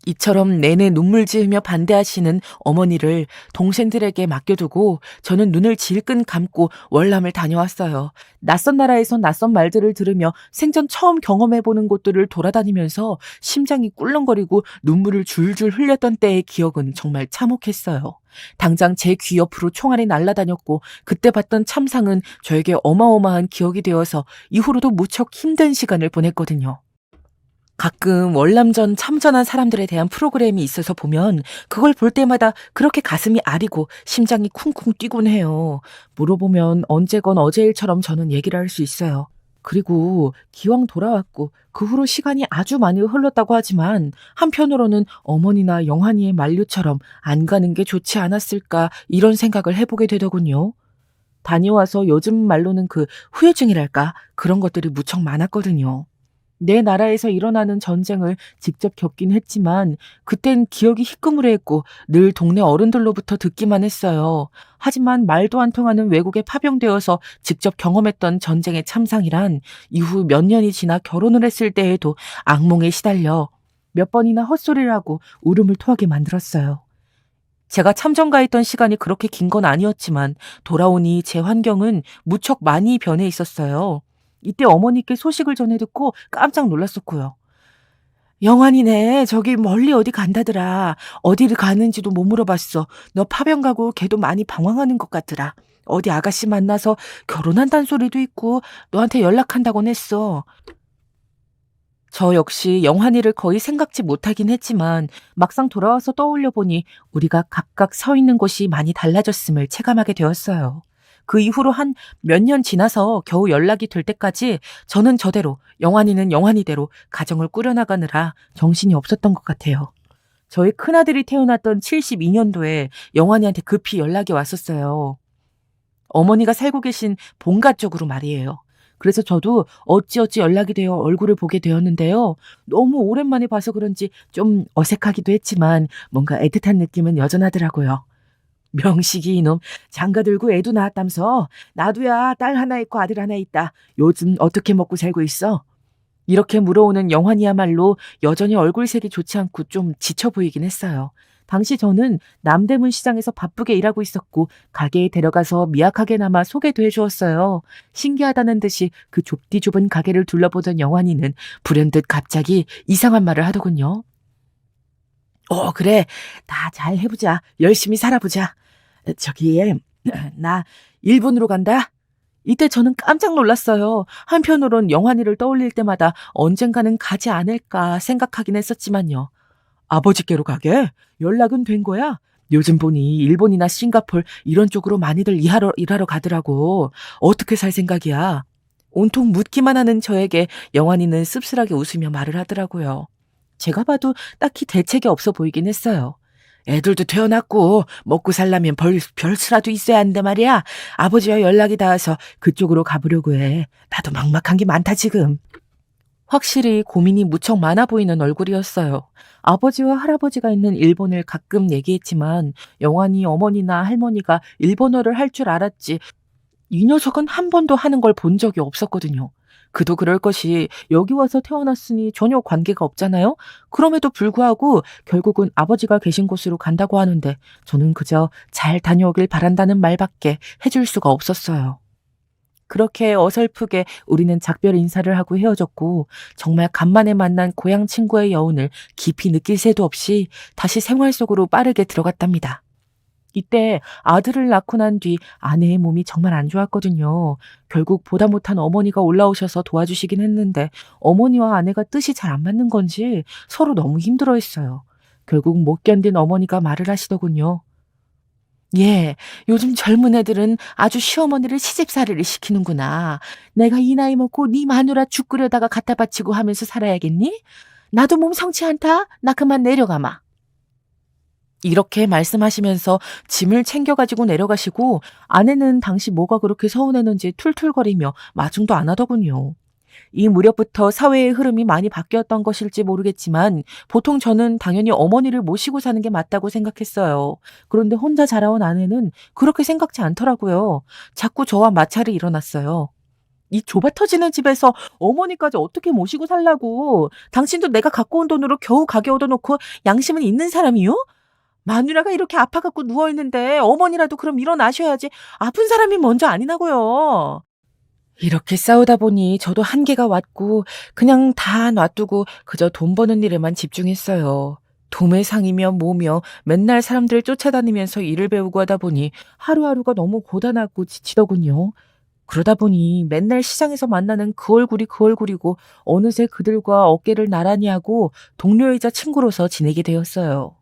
이처럼 내내 눈물 지으며 반대하시는 어머니를 동생들에게 맡겨두고 저는 눈을 질끈 감고 월남을 다녀왔어요. 낯선 나라에선 낯선 말들을 들으며 생전 처음 경험해보는 곳들을 돌아다니면서 심장이 꿀렁거리고 눈물을 줄줄 흘렸던 때의 기억은 정말 참혹했어요. 당장 제 귀 옆으로 총알이 날아다녔고 그때 봤던 참상은 저에게 어마어마한 기억이 되어서 이후로도 무척 힘든 시간을 보냈거든요. 가끔 월남전 참전한 사람들에 대한 프로그램이 있어서 보면 그걸 볼 때마다 그렇게 가슴이 아리고 심장이 쿵쿵 뛰곤 해요. 물어보면 언제건 어제 일처럼 저는 얘기를 할 수 있어요. 그리고 기왕 돌아왔고 그 후로 시간이 아주 많이 흘렀다고 하지만 한편으로는 어머니나 영환이의 만류처럼 안 가는 게 좋지 않았을까 이런 생각을 해보게 되더군요. 다녀와서 요즘 말로는 그 후유증이랄까 그런 것들이 무척 많았거든요. 내 나라에서 일어나는 전쟁을 직접 겪긴 했지만 그땐 기억이 희끄무레했고 늘 동네 어른들로부터 듣기만 했어요. 하지만 말도 안 통하는 외국에 파병되어서 직접 경험했던 전쟁의 참상이란 이후 몇 년이 지나 결혼을 했을 때에도 악몽에 시달려 몇 번이나 헛소리를 하고 울음을 토하게 만들었어요. 제가 참전가 있던 시간이 그렇게 긴 건 아니었지만 돌아오니 제 환경은 무척 많이 변해 있었어요. 이때 어머니께 소식을 전해 듣고 깜짝 놀랐었고요. 영환이네. 저기 멀리 어디 간다더라. 어디를 가는지도 못 물어봤어. 너 파병 가고 걔도 많이 방황하는 것 같더라. 어디 아가씨 만나서 결혼한다는 소리도 있고 너한테 연락한다곤 했어. 저 역시 영환이를 거의 생각지 못하긴 했지만 막상 돌아와서 떠올려 보니 우리가 각각 서 있는 곳이 많이 달라졌음을 체감하게 되었어요. 그 이후로 한 몇 년 지나서 겨우 연락이 될 때까지 저는 저대로, 영환이는 영환이대로 가정을 꾸려나가느라 정신이 없었던 것 같아요. 저희 큰아들이 태어났던 72년도에 영환이한테 급히 연락이 왔었어요. 어머니가 살고 계신 본가 쪽으로 말이에요. 그래서 저도 어찌어찌 연락이 되어 얼굴을 보게 되었는데요. 너무 오랜만에 봐서 그런지 좀 어색하기도 했지만 뭔가 애틋한 느낌은 여전하더라고요. 명식이 이놈 장가 들고 애도 낳았다면서. 나도야 딸 하나 있고 아들 하나 있다. 요즘 어떻게 먹고 살고 있어? 이렇게 물어오는 영환이야말로 여전히 얼굴색이 좋지 않고 좀 지쳐 보이긴 했어요. 당시 저는 남대문 시장에서 바쁘게 일하고 있었고 가게에 데려가서 미약하게나마 소개도 해주었어요. 신기하다는 듯이 그 좁디 좁은 가게를 둘러보던 영환이는 불현듯 갑자기 이상한 말을 하더군요. 그래. 다 잘 해보자. 열심히 살아보자. 저기, 나 일본으로 간다. 이때 저는 깜짝 놀랐어요. 한편으론 영환이를 떠올릴 때마다 언젠가는 가지 않을까 생각하긴 했었지만요. 아버지께로 가게? 연락은 된 거야? 요즘 보니 일본이나 싱가폴 이런 쪽으로 많이들 일하러 가더라고. 어떻게 살 생각이야? 온통 묻기만 하는 저에게 영환이는 씁쓸하게 웃으며 말을 하더라고요. 제가 봐도 딱히 대책이 없어 보이긴 했어요. 애들도 태어났고 먹고 살려면 별수라도 있어야 하는데 말이야. 아버지와 연락이 닿아서 그쪽으로 가보려고 해. 나도 막막한 게 많다 지금. 확실히 고민이 무척 많아 보이는 얼굴이었어요. 아버지와 할아버지가 있는 일본을 가끔 얘기했지만 영환이 어머니나 할머니가 일본어를 할 줄 알았지 이 녀석은 한 번도 하는 걸 본 적이 없었거든요. 그도 그럴 것이 여기 와서 태어났으니 전혀 관계가 없잖아요. 그럼에도 불구하고 결국은 아버지가 계신 곳으로 간다고 하는데 저는 그저 잘 다녀오길 바란다는 말밖에 해줄 수가 없었어요. 그렇게 어설프게 우리는 작별 인사를 하고 헤어졌고 정말 간만에 만난 고향 친구의 여운을 깊이 느낄 새도 없이 다시 생활 속으로 빠르게 들어갔답니다. 이때 아들을 낳고 난 뒤 아내의 몸이 정말 안 좋았거든요. 결국 보다 못한 어머니가 올라오셔서 도와주시긴 했는데 어머니와 아내가 뜻이 잘 안 맞는 건지 서로 너무 힘들어했어요. 결국 못 견딘 어머니가 말을 하시더군요. 예, 요즘 젊은 애들은 아주 시어머니를 시집살이를 시키는구나. 내가 이 나이 먹고 네 마누라 죽 끓여다가 갖다 바치고 하면서 살아야겠니? 나도 몸 성치 않다. 나 그만 내려가마. 이렇게 말씀하시면서 짐을 챙겨가지고 내려가시고 아내는 당시 뭐가 그렇게 서운했는지 툴툴거리며 마중도 안 하더군요. 이 무렵부터 사회의 흐름이 많이 바뀌었던 것일지 모르겠지만 보통 저는 당연히 어머니를 모시고 사는 게 맞다고 생각했어요. 그런데 혼자 자라온 아내는 그렇게 생각지 않더라고요. 자꾸 저와 마찰이 일어났어요. 이 좁아 터지는 집에서 어머니까지 어떻게 모시고 살라고. 당신도 내가 갖고 온 돈으로 겨우 가게 얻어놓고 양심은 있는 사람이요? 마누라가 이렇게 아파갖고 누워있는데 어머니라도 그럼 일어나셔야지. 아픈 사람이 먼저 아니나고요. 이렇게 싸우다 보니 저도 한계가 왔고 그냥 다 놔두고 그저 돈 버는 일에만 집중했어요. 도매상이며 뭐며 맨날 사람들 쫓아다니면서 일을 배우고 하다 보니 하루하루가 너무 고단하고 지치더군요. 그러다 보니 맨날 시장에서 만나는 그 얼굴이 그 얼굴이고 어느새 그들과 어깨를 나란히 하고 동료이자 친구로서 지내게 되었어요.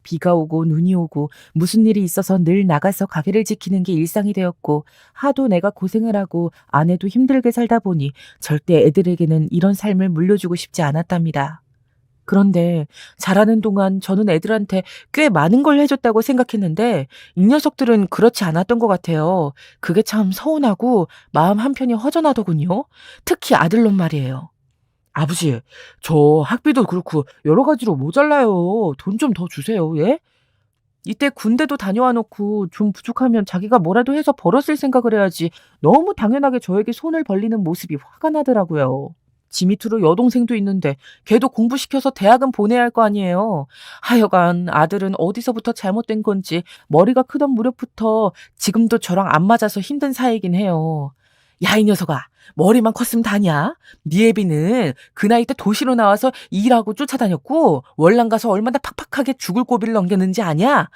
비가 오고 눈이 오고 무슨 일이 있어서 늘 나가서 가게를 지키는 게 일상이 되었고 하도 내가 고생을 하고 아내도 힘들게 살다 보니 절대 애들에게는 이런 삶을 물려주고 싶지 않았답니다. 그런데 자라는 동안 저는 애들한테 꽤 많은 걸 해줬다고 생각했는데 이 녀석들은 그렇지 않았던 것 같아요. 그게 참 서운하고 마음 한편이 허전하더군요. 특히 아들놈 말이에요. 아버지, 저 학비도 그렇고 여러 가지로 모자라요. 돈 좀 더 주세요, 예? 이때 군대도 다녀와 놓고 좀 부족하면 자기가 뭐라도 해서 벌었을 생각을 해야지 너무 당연하게 저에게 손을 벌리는 모습이 화가 나더라고요. 지 밑으로 여동생도 있는데 걔도 공부시켜서 대학은 보내야 할 거 아니에요. 하여간 아들은 어디서부터 잘못된 건지 머리가 크던 무렵부터 지금도 저랑 안 맞아서 힘든 사이이긴 해요. 야, 이 녀석아. 머리만 컸으면 다냐? 네 애비는 그 나이 때 도시로 나와서 일하고 쫓아다녔고 월남 가서 얼마나 팍팍하게 죽을 고비를 넘겼는지 아냐?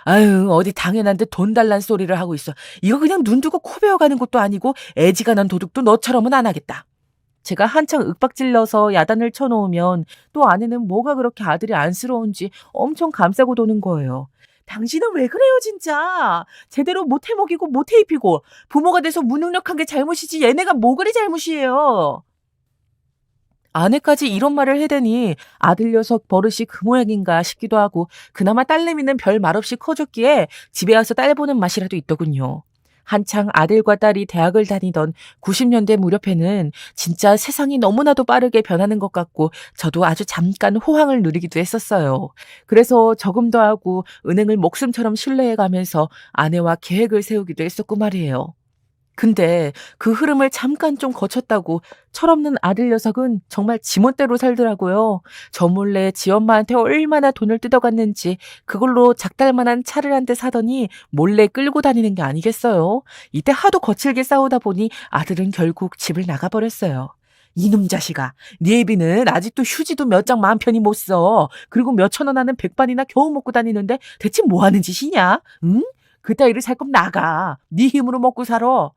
아유, 어디 당연한 듯 돈 달란 소리를 하고 있어. 이거 그냥 눈 두고 코 베어가는 것도 아니고 애지간한 도둑도 너처럼은 안 하겠다. 제가 한창 윽박질러서 야단을 쳐놓으면 또 아내는 뭐가 그렇게 아들이 안쓰러운지 엄청 감싸고 도는 거예요. 당신은 왜 그래요, 진짜? 제대로 못 해먹이고 못 해입히고 부모가 돼서 무능력한 게 잘못이지 얘네가 뭐 그리 잘못이에요. 아내까지 이런 말을 해대니 아들 녀석 버릇이 그 모양인가 싶기도 하고 그나마 딸내미는 별 말 없이 커줬기에 집에 와서 딸 보는 맛이라도 있더군요. 한창 아들과 딸이 대학을 다니던 90년대 무렵에는 진짜 세상이 너무나도 빠르게 변하는 것 같고 저도 아주 잠깐 호황을 누리기도 했었어요. 그래서 저금도 하고 은행을 목숨처럼 신뢰해가면서 아내와 계획을 세우기도 했었고 말이에요. 근데 그 흐름을 잠깐 좀 거쳤다고 철없는 아들 녀석은 정말 지멋대로 살더라고요. 저 몰래 지 엄마한테 얼마나 돈을 뜯어갔는지 그걸로 작달만한 차를 한 대 사더니 몰래 끌고 다니는 게 아니겠어요. 이때 하도 거칠게 싸우다 보니 아들은 결국 집을 나가버렸어요. 이놈 자식아, 네 애비는 아직도 휴지도 몇 장 마음 편히 못 써. 그리고 몇 천 원 하는 백반이나 겨우 먹고 다니는데 대체 뭐 하는 짓이냐? 응? 그 따위를 살 거면 나가. 네 힘으로 먹고 살아.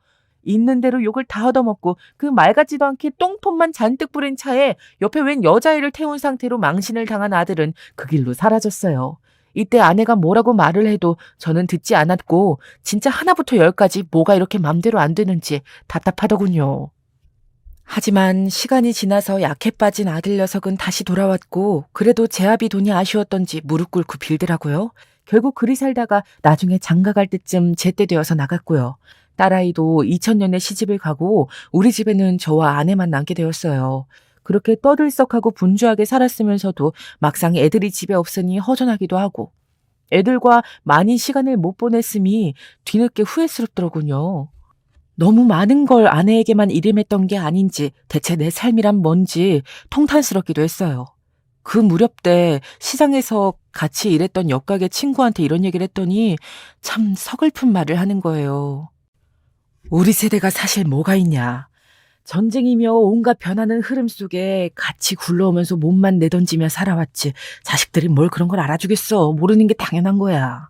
있는 대로 욕을 다 얻어먹고 그 말 같지도 않게 똥폼만 잔뜩 뿌린 차에 옆에 웬 여자애를 태운 상태로 망신을 당한 아들은 그 길로 사라졌어요. 이때 아내가 뭐라고 말을 해도 저는 듣지 않았고 진짜 하나부터 열까지 뭐가 이렇게 맘대로 안 되는지 답답하더군요. 하지만 시간이 지나서 약해 빠진 아들 녀석은 다시 돌아왔고 그래도 제아비 돈이 아쉬웠던지 무릎 꿇고 빌더라고요. 결국 그리 살다가 나중에 장가 갈 때쯤 제때 되어서 나갔고요. 딸아이도 2000년에 시집을 가고 우리 집에는 저와 아내만 남게 되었어요. 그렇게 떠들썩하고 분주하게 살았으면서도 막상 애들이 집에 없으니 허전하기도 하고 애들과 많이 시간을 못 보냈음이 뒤늦게 후회스럽더로군요. 너무 많은 걸 아내에게만 일임했던 게 아닌지 대체 내 삶이란 뭔지 통탄스럽기도 했어요. 그 무렵 때 시장에서 같이 일했던 옆가게 친구한테 이런 얘기를 했더니 참 서글픈 말을 하는 거예요. 우리 세대가 사실 뭐가 있냐. 전쟁이며 온갖 변하는 흐름 속에 같이 굴러오면서 몸만 내던지며 살아왔지. 자식들이 뭘 그런 걸 알아주겠어. 모르는 게 당연한 거야.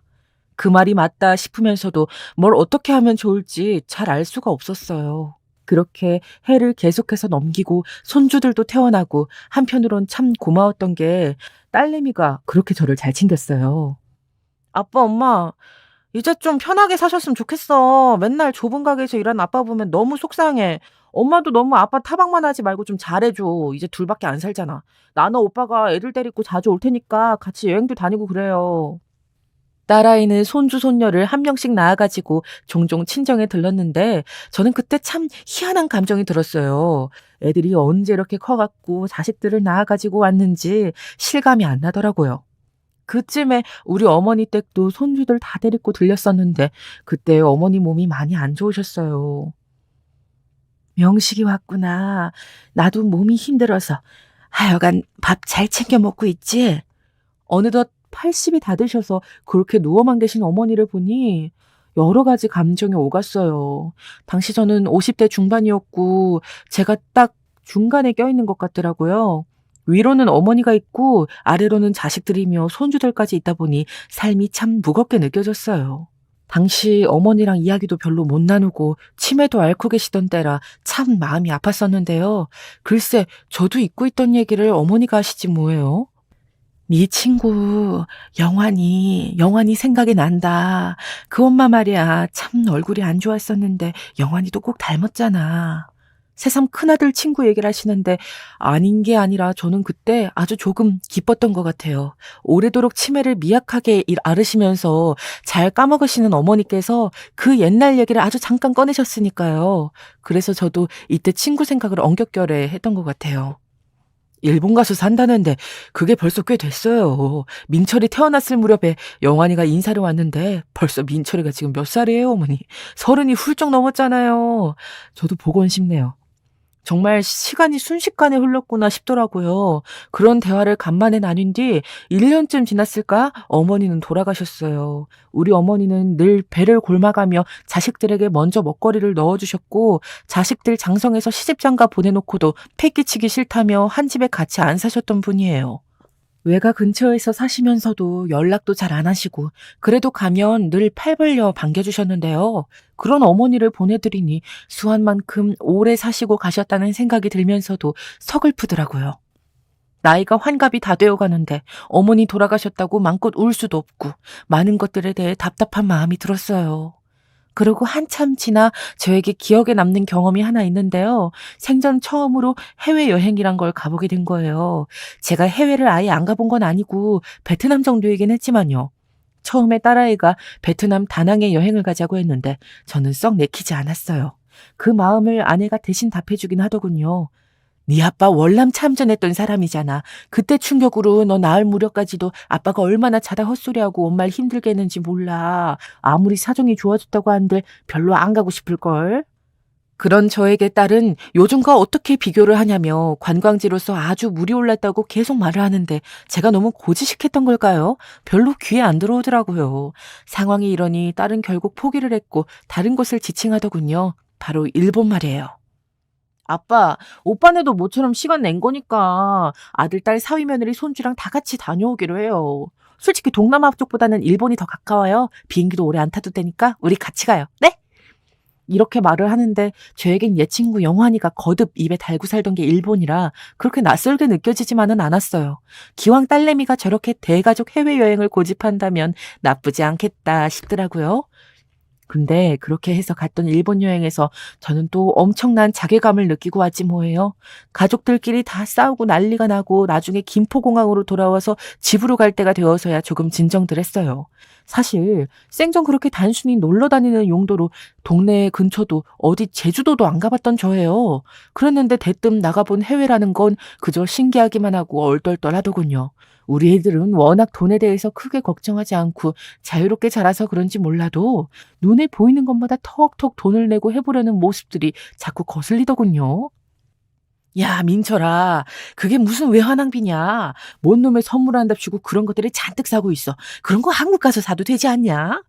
그 말이 맞다 싶으면서도 뭘 어떻게 하면 좋을지 잘 알 수가 없었어요. 그렇게 해를 계속해서 넘기고 손주들도 태어나고 한편으론 참 고마웠던 게 딸내미가 그렇게 저를 잘 챙겼어요. 아빠, 엄마, 이제 좀 편하게 사셨으면 좋겠어. 맨날 좁은 가게에서 일하는 아빠 보면 너무 속상해. 엄마도 너무 아빠 타박만 하지 말고 좀 잘해줘. 이제 둘밖에 안 살잖아. 나는 오빠가 애들 데리고 자주 올 테니까 같이 여행도 다니고 그래요. 딸아이는 손주, 손녀를 한 명씩 낳아가지고 종종 친정에 들렀는데 저는 그때 참 희한한 감정이 들었어요. 애들이 언제 이렇게 커갖고 자식들을 낳아가지고 왔는지 실감이 안 나더라고요. 그쯤에 우리 어머니 댁도 손주들 다 데리고 들렸었는데 그때 어머니 몸이 많이 안 좋으셨어요. 명식이 왔구나. 나도 몸이 힘들어서. 하여간 밥 잘 챙겨 먹고 있지? 어느덧 80이 다 되셔서 그렇게 누워만 계신 어머니를 보니 여러 가지 감정이 오갔어요. 당시 저는 50대 중반이었고 제가 딱 중간에 껴있는 것 같더라고요. 위로는 어머니가 있고 아래로는 자식들이며 손주들까지 있다 보니 삶이 참 무겁게 느껴졌어요. 당시 어머니랑 이야기도 별로 못 나누고 치매도 앓고 계시던 때라 참 마음이 아팠었는데요. 글쎄 저도 잊고 있던 얘기를 어머니가 하시지 뭐예요. 네 친구 영환이 생각이 난다. 그 엄마 말이야 참 얼굴이 안 좋았었는데 영환이도 꼭 닮았잖아. 새삼 큰아들 친구 얘기를 하시는데 아닌 게 아니라 저는 그때 아주 조금 기뻤던 것 같아요. 오래도록 치매를 미약하게 앓으시면서 잘 까먹으시는 어머니께서 그 옛날 얘기를 아주 잠깐 꺼내셨으니까요. 그래서 저도 이때 친구 생각을 엉겹결에 했던 것 같아요. 일본 가서 산다는데 그게 벌써 꽤 됐어요. 민철이 태어났을 무렵에 영환이가 인사를 왔는데 벌써 민철이가 지금 몇 살이에요, 어머니? 30이 훌쩍 넘었잖아요. 저도 보곤 싶네요. 정말 시간이 순식간에 흘렀구나 싶더라고요. 그런 대화를 간만에 나눈 뒤 1년쯤 지났을까? 어머니는 돌아가셨어요. 우리 어머니는 늘 배를 골마가며 자식들에게 먼저 먹거리를 넣어주셨고 자식들 장성해서 시집장가 보내놓고도 패기치기 싫다며 한 집에 같이 안 사셨던 분이에요. 외가 근처에서 사시면서도 연락도 잘 안 하시고 그래도 가면 늘 팔 벌려 반겨주셨는데요. 그런 어머니를 보내드리니 수한만큼 오래 사시고 가셨다는 생각이 들면서도 서글프더라고요. 나이가 환갑이 다 되어 가는데 어머니 돌아가셨다고 맘껏 울 수도 없고 많은 것들에 대해 답답한 마음이 들었어요. 그리고 한참 지나 저에게 기억에 남는 경험이 하나 있는데요. 생전 처음으로 해외여행이란 걸 가보게 된 거예요. 제가 해외를 아예 안 가본 건 아니고 베트남 정도이긴 했지만요. 처음에 딸아이가 베트남 다낭에 여행을 가자고 했는데 저는 썩 내키지 않았어요. 그 마음을 아내가 대신 답해주긴 하더군요. 네 아빠 월남 참전했던 사람이잖아. 그때 충격으로 너 낳을 무렵까지도 아빠가 얼마나 자다 헛소리하고 엄마를 힘들게 했는지 몰라. 아무리 사정이 좋아졌다고 한들 별로 안 가고 싶을걸. 그런 저에게 딸은 요즘과 어떻게 비교를 하냐며 관광지로서 아주 물이 올랐다고 계속 말을 하는데 제가 너무 고지식했던 걸까요? 별로 귀에 안 들어오더라고요. 상황이 이러니 딸은 결국 포기를 했고 다른 곳을 지칭하더군요. 바로 일본 말이에요. 아빠, 오빠네도 모처럼 시간 낸 거니까 아들, 딸, 사위, 며느리, 손주랑 다 같이 다녀오기로 해요. 솔직히 동남아 쪽보다는 일본이 더 가까워요. 비행기도 오래 안 타도 되니까 우리 같이 가요. 네? 이렇게 말을 하는데 저에겐 옛 친구 영환이가 거듭 입에 달고 살던 게 일본이라 그렇게 낯설게 느껴지지만은 않았어요. 기왕 딸내미가 저렇게 대가족 해외여행을 고집한다면 나쁘지 않겠다 싶더라고요. 근데 그렇게 해서 갔던 일본 여행에서 저는 또 엄청난 자괴감을 느끼고 왔지 뭐예요. 가족들끼리 다 싸우고 난리가 나고 나중에 김포공항으로 돌아와서 집으로 갈 때가 되어서야 조금 진정들었어요. 사실 생전 그렇게 단순히 놀러 다니는 용도로 동네 근처도 어디 제주도도 안 가봤던 저예요. 그랬는데 대뜸 나가본 해외라는 건 그저 신기하기만 하고 얼떨떨하더군요. 우리 애들은 워낙 돈에 대해서 크게 걱정하지 않고 자유롭게 자라서 그런지 몰라도 눈에 보이는 것마다 턱턱 돈을 내고 해보려는 모습들이 자꾸 거슬리더군요. 야, 민철아, 그게 무슨 외환낭비냐? 뭔 놈의 선물한답시고 그런 것들을 잔뜩 사고 있어. 그런 거 한국 가서 사도 되지 않냐?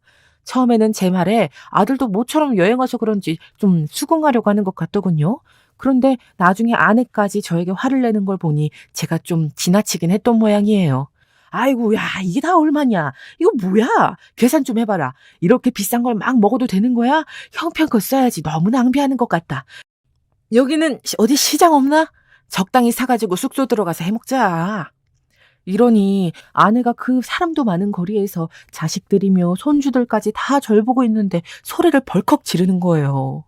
처음에는 제 말에 아들도 모처럼 여행 와서 그런지 좀 수긍하려고 하는 것 같더군요. 그런데 나중에 아내까지 저에게 화를 내는 걸 보니 제가 좀 지나치긴 했던 모양이에요. 아이고, 야, 이게 다 얼마냐? 이거 뭐야? 계산 좀 해봐라. 이렇게 비싼 걸 막 먹어도 되는 거야? 형편껏 써야지. 너무 낭비하는 것 같다. 여기는 어디 시장 없나? 적당히 사가지고 숙소 들어가서 해먹자. 이러니 아내가 그 사람도 많은 거리에서 자식들이며 손주들까지 다 절 보고 있는데 소리를 벌컥 지르는 거예요.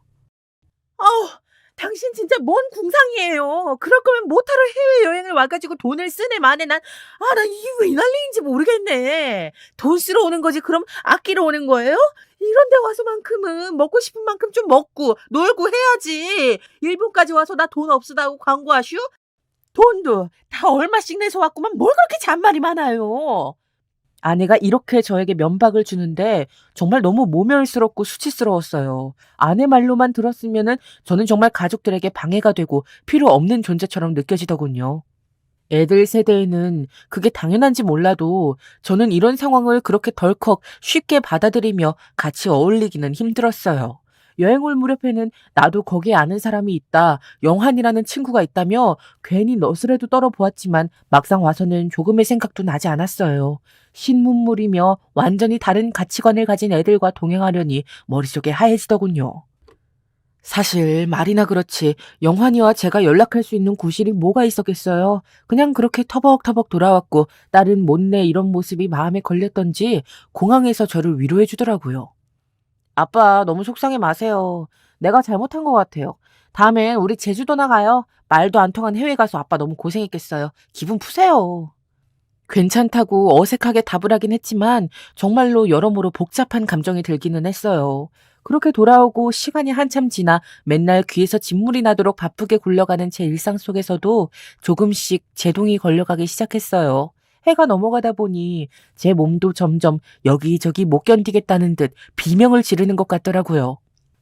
아우, 당신 진짜 뭔 궁상이에요. 그럴 거면 모타로 해외여행을 와가지고 돈을 쓰네 마네. 나 이게 왜 난리인지 모르겠네. 돈 쓰러 오는 거지 그럼 아끼러 오는 거예요? 이런 데 와서만큼은 먹고 싶은 만큼 좀 먹고 놀고 해야지. 일본까지 와서 나 돈 없으다고 광고하슈? 돈도 다 얼마씩 내서 왔구만 뭘 그렇게 잔말이 많아요. 아내가 이렇게 저에게 면박을 주는데 정말 너무 모멸스럽고 수치스러웠어요. 아내 말로만 들었으면은 저는 정말 가족들에게 방해가 되고 필요 없는 존재처럼 느껴지더군요. 애들 세대에는 그게 당연한지 몰라도 저는 이런 상황을 그렇게 덜컥 쉽게 받아들이며 같이 어울리기는 힘들었어요. 여행 올 무렵에는 나도 거기에 아는 사람이 있다, 영환이라는 친구가 있다며 괜히 너스레도 떨어보았지만 막상 와서는 조금의 생각도 나지 않았어요. 신문물이며 완전히 다른 가치관을 가진 애들과 동행하려니 머릿속에 하얘지더군요. 사실 말이나 그렇지 영환이와 제가 연락할 수 있는 구실이 뭐가 있었겠어요. 그냥 그렇게 터벅터벅 돌아왔고 딸은 못내 이런 모습이 마음에 걸렸던지 공항에서 저를 위로해 주더라고요. 아빠 너무 속상해 마세요. 내가 잘못한 것 같아요. 다음엔 우리 제주도나 가요. 말도 안 통한 해외 가서 아빠 너무 고생했겠어요. 기분 푸세요. 괜찮다고 어색하게 답을 하긴 했지만 정말로 여러모로 복잡한 감정이 들기는 했어요. 그렇게 돌아오고 시간이 한참 지나 맨날 귀에서 진물이 나도록 바쁘게 굴러가는 제 일상 속에서도 조금씩 제동이 걸려가기 시작했어요. 해가 넘어가다 보니 제 몸도 점점 여기저기 못 견디겠다는 듯 비명을 지르는 것 같더라고요.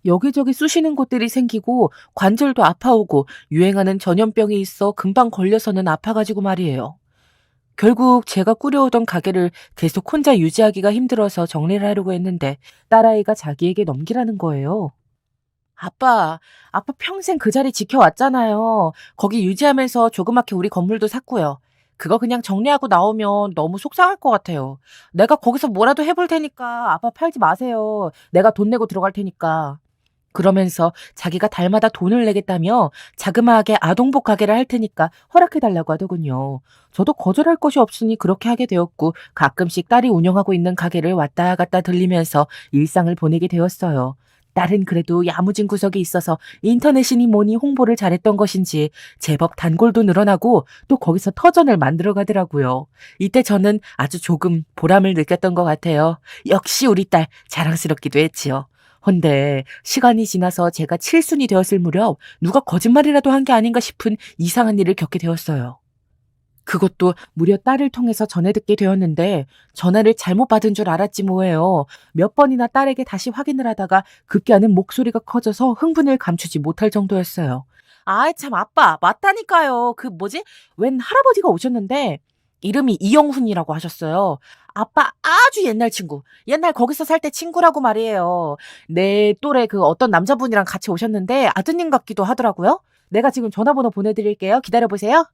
여기저기 쑤시는 곳들이 생기고 관절도 아파오고 유행하는 전염병이 있어 금방 걸려서는 아파가지고 말이에요. 결국 제가 꾸려오던 가게를 계속 혼자 유지하기가 힘들어서 정리를 하려고 했는데 딸아이가 자기에게 넘기라는 거예요. 아빠 평생 그 자리 지켜왔잖아요. 거기 유지하면서 조그맣게 우리 건물도 샀고요. 그거 그냥 정리하고 나오면 너무 속상할 것 같아요. 내가 거기서 뭐라도 해볼 테니까 아빠 팔지 마세요. 내가 돈 내고 들어갈 테니까. 그러면서 자기가 달마다 돈을 내겠다며 자그마하게 아동복 가게를 할 테니까 허락해달라고 하더군요. 저도 거절할 것이 없으니 그렇게 하게 되었고 가끔씩 딸이 운영하고 있는 가게를 왔다 갔다 들리면서 일상을 보내게 되었어요. 딸은 그래도 야무진 구석이 있어서 인터넷이니 뭐니 홍보를 잘했던 것인지 제법 단골도 늘어나고 또 거기서 터전을 만들어 가더라고요. 이때 저는 아주 조금 보람을 느꼈던 것 같아요. 역시 우리 딸 자랑스럽기도 했지요. 헌데 시간이 지나서 제가 칠순이 되었을 무렵 누가 거짓말이라도 한 게 아닌가 싶은 이상한 일을 겪게 되었어요. 그것도 무려 딸을 통해서 전해 듣게 되었는데 전화를 잘못 받은 줄 알았지 뭐예요. 몇 번이나 딸에게 다시 확인을 하다가 급기야는 목소리가 커져서 흥분을 감추지 못할 정도였어요. 아이 참 아빠 맞다니까요. 웬 할아버지가 오셨는데 이름이 이영훈이라고 하셨어요. 아빠 아주 옛날 친구. 옛날 거기서 살 때 친구라고 말이에요. 내 또래 그 어떤 남자분이랑 같이 오셨는데 아드님 같기도 하더라고요. 내가 지금 전화번호 보내드릴게요. 기다려보세요.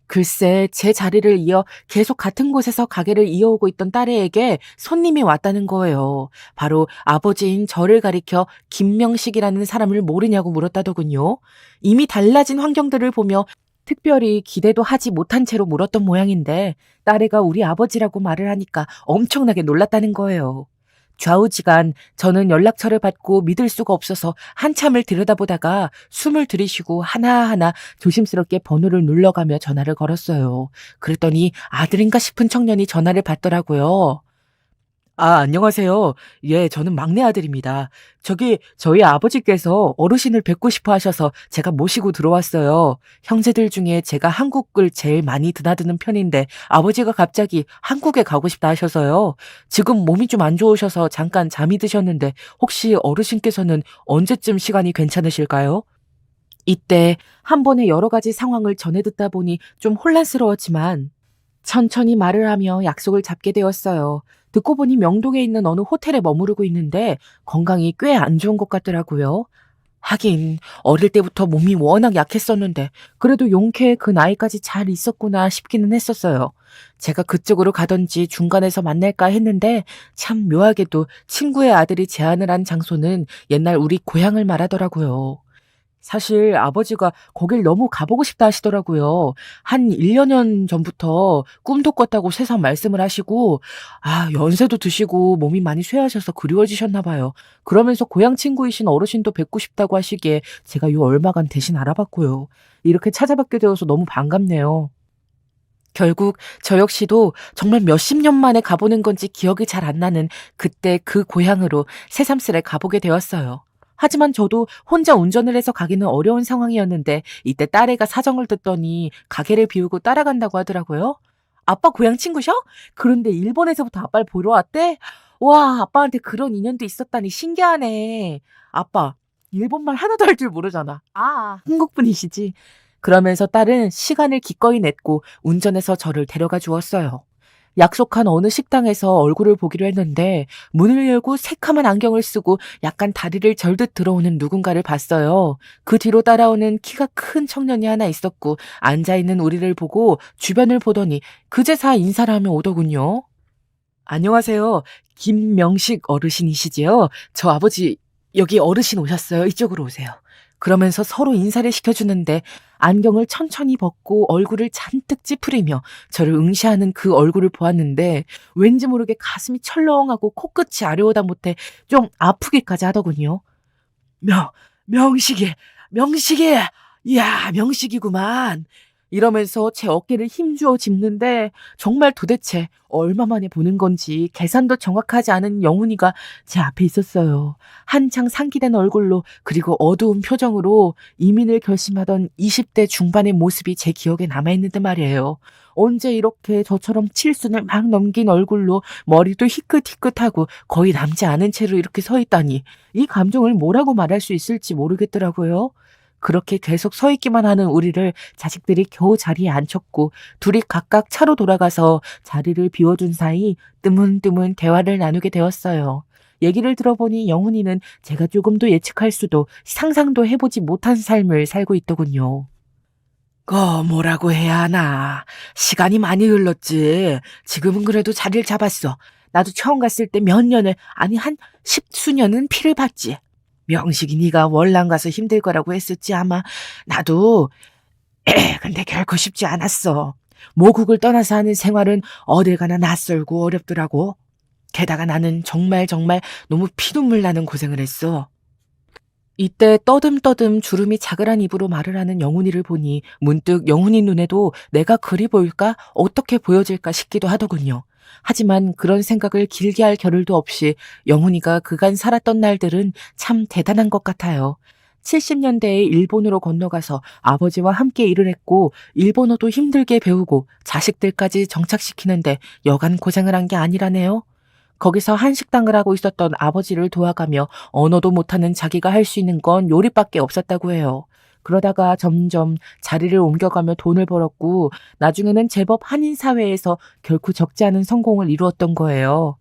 글쎄 제 자리를 이어 계속 같은 곳에서 가게를 이어오고 있던 딸애에게 손님이 왔다는 거예요. 바로 아버지인 저를 가리켜 김명식이라는 사람을 모르냐고 물었다더군요. 이미 달라진 환경들을 보며 특별히 기대도 하지 못한 채로 물었던 모양인데 딸애가 우리 아버지라고 말을 하니까 엄청나게 놀랐다는 거예요. 좌우지간 저는 연락처를 받고 믿을 수가 없어서 한참을 들여다보다가 숨을 들이쉬고 하나하나 조심스럽게 번호를 눌러가며 전화를 걸었어요. 그랬더니 아들인가 싶은 청년이 전화를 받더라고요. 안녕하세요. 예, 저는 막내 아들입니다. 저희 아버지께서 어르신을 뵙고 싶어 하셔서 제가 모시고 들어왔어요. 형제들 중에 제가 한국을 제일 많이 드나드는 편인데 아버지가 갑자기 한국에 가고 싶다 하셔서요. 지금 몸이 좀 안 좋으셔서 잠깐 잠이 드셨는데 혹시 어르신께서는 언제쯤 시간이 괜찮으실까요? 이때 한 번에 여러 가지 상황을 전해 듣다 보니 좀 혼란스러웠지만 천천히 말을 하며 약속을 잡게 되었어요. 듣고 보니 명동에 있는 어느 호텔에 머무르고 있는데 건강이 꽤 안 좋은 것 같더라고요. 하긴 어릴 때부터 몸이 워낙 약했었는데 그래도 용케 그 나이까지 잘 있었구나 싶기는 했었어요. 제가 그쪽으로 가던지 중간에서 만날까 했는데 참 묘하게도 친구의 아들이 제안을 한 장소는 옛날 우리 고향을 말하더라고요. 사실 아버지가 거길 너무 가보고 싶다 하시더라고요. 한 1년 전부터 꿈도 꿨다고 새삼 말씀을 하시고, 연세도 드시고 몸이 많이 쇠하셔서 그리워지셨나 봐요. 그러면서 고향 친구이신 어르신도 뵙고 싶다고 하시기에 제가 요 얼마간 대신 알아봤고요. 이렇게 찾아뵙게 되어서 너무 반갑네요. 결국 저 역시도 정말 몇십 년 만에 가보는 건지 기억이 잘 안 나는 그때 그 고향으로 새삼스레 가보게 되었어요. 하지만 저도 혼자 운전을 해서 가기는 어려운 상황이었는데 이때 딸애가 사정을 듣더니 가게를 비우고 따라간다고 하더라고요. 아빠 고향 친구셔? 그런데 일본에서부터 아빠를 보러 왔대? 와, 아빠한테 그런 인연도 있었다니 신기하네. 아빠, 일본말 하나도 할 줄 모르잖아. 한국 분이시지. 그러면서 딸은 시간을 기꺼이 냈고 운전해서 저를 데려가 주었어요. 약속한 어느 식당에서 얼굴을 보기로 했는데 문을 열고 새카만 안경을 쓰고 약간 다리를 절듯 들어오는 누군가를 봤어요. 그 뒤로 따라오는 키가 큰 청년이 하나 있었고 앉아있는 우리를 보고 주변을 보더니 그제서 인사를 하며 오더군요. 안녕하세요. 김명식 어르신이시지요? 저 아버지 여기 어르신 오셨어요. 이쪽으로 오세요. 그러면서 서로 인사를 시켜주는데 안경을 천천히 벗고 얼굴을 잔뜩 찌푸리며 저를 응시하는 그 얼굴을 보았는데 왠지 모르게 가슴이 철렁하고 코끝이 아려오다 못해 좀 아프기까지 하더군요. 명식이, 이야, 명식이구만. 이러면서 제 어깨를 힘주어 짚는데 정말 도대체 얼마 만에 보는 건지 계산도 정확하지 않은 영훈이가 제 앞에 있었어요. 한창 상기된 얼굴로 그리고 어두운 표정으로 이민을 결심하던 20대 중반의 모습이 제 기억에 남아있는데 말이에요. 언제 이렇게 저처럼 칠순을 막 넘긴 얼굴로 머리도 희끗희끗하고 거의 남지 않은 채로 이렇게 서 있다니 이 감정을 뭐라고 말할 수 있을지 모르겠더라고요. 그렇게 계속 서 있기만 하는 우리를 자식들이 겨우 자리에 앉혔고 둘이 각각 차로 돌아가서 자리를 비워준 사이 뜨문뜨문 대화를 나누게 되었어요. 얘기를 들어보니 영훈이는 제가 조금도 예측할 수도 상상도 해보지 못한 삶을 살고 있더군요. 뭐라고 해야 하나. 시간이 많이 흘렀지. 지금은 그래도 자리를 잡았어. 나도 처음 갔을 때 몇 년을, 아니 한 10수년은 피를 봤지. 명식이 네가 월남 가서 힘들 거라고 했었지 아마. 나도 근데 결코 쉽지 않았어. 모국을 떠나서 하는 생활은 어딜 가나 낯설고 어렵더라고. 게다가 나는 정말 너무 피눈물 나는 고생을 했어. 이때 떠듬떠듬 주름이 자그란 입으로 말을 하는 영훈이를 보니 문득 영훈이 눈에도 내가 그리 보일까 어떻게 보여질까 싶기도 하더군요. 하지만 그런 생각을 길게 할 겨를도 없이 영훈이가 그간 살았던 날들은 참 대단한 것 같아요. 70년대에 일본으로 건너가서 아버지와 함께 일을 했고 일본어도 힘들게 배우고 자식들까지 정착시키는데 여간 고생을 한 게 아니라네요. 거기서 한식당을 하고 있었던 아버지를 도와가며 언어도 못하는 자기가 할 수 있는 건 요리밖에 없었다고 해요. 그러다가 점점 자리를 옮겨가며 돈을 벌었고 나중에는 제법 한인 사회에서 결코 적지 않은 성공을 이루었던 거예요.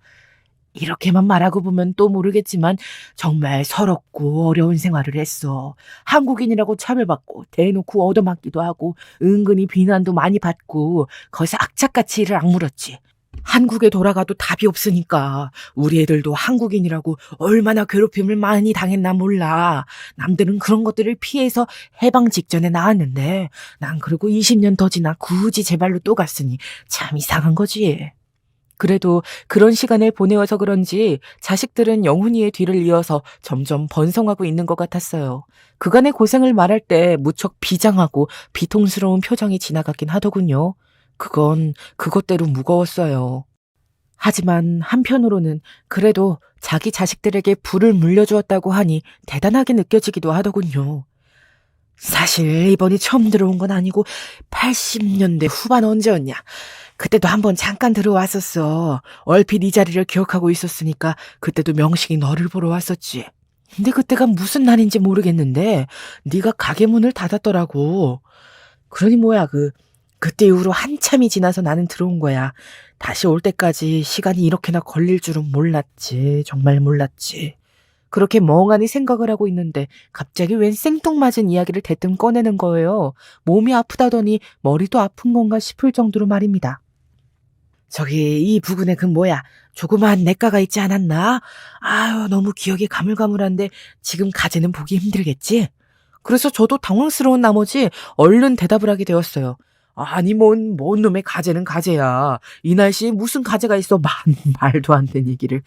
이렇게만 말하고 보면 또 모르겠지만 정말 서럽고 어려운 생활을 했어. 한국인이라고 차별받고 대놓고 얻어맞기도 하고 은근히 비난도 많이 받고 거기서 악착같이 일을 악물었지. 한국에 돌아가도 답이 없으니까 우리 애들도 한국인이라고 얼마나 괴롭힘을 많이 당했나 몰라. 남들은 그런 것들을 피해서 해방 직전에 나왔는데 난 그러고 20년 더 지나 굳이 제 발로 또 갔으니 참 이상한 거지. 그래도 그런 시간을 보내어서 그런지 자식들은 영훈이의 뒤를 이어서 점점 번성하고 있는 것 같았어요. 그간의 고생을 말할 때 무척 비장하고 비통스러운 표정이 지나가긴 하더군요. 그건 그것대로 무거웠어요. 하지만 한편으로는 그래도 자기 자식들에게 불을 물려주었다고 하니 대단하게 느껴지기도 하더군요. 사실 이번이 처음 들어온 건 아니고 80년대 후반 언제였냐. 그때도 한번 잠깐 들어왔었어. 얼핏 이 자리를 기억하고 있었으니까 그때도 명식이 너를 보러 왔었지. 근데 그때가 무슨 날인지 모르겠는데 네가 가게 문을 닫았더라고. 그러니 뭐야 그때 이후로 한참이 지나서 나는 들어온 거야. 다시 올 때까지 시간이 이렇게나 걸릴 줄은 몰랐지. 정말 몰랐지. 그렇게 멍하니 생각을 하고 있는데 갑자기 웬 생뚱맞은 이야기를 대뜸 꺼내는 거예요. 몸이 아프다더니 머리도 아픈 건가 싶을 정도로 말입니다. 저기 이 부근에 조그마한 냇가가 있지 않았나? 아유 너무 기억이 가물가물한데 지금 가지는 보기 힘들겠지? 그래서 저도 당황스러운 나머지 얼른 대답을 하게 되었어요. 아니 뭔 놈의 가재는 가재야. 이 날씨에 무슨 가재가 있어. 말도 안 되는 얘기를.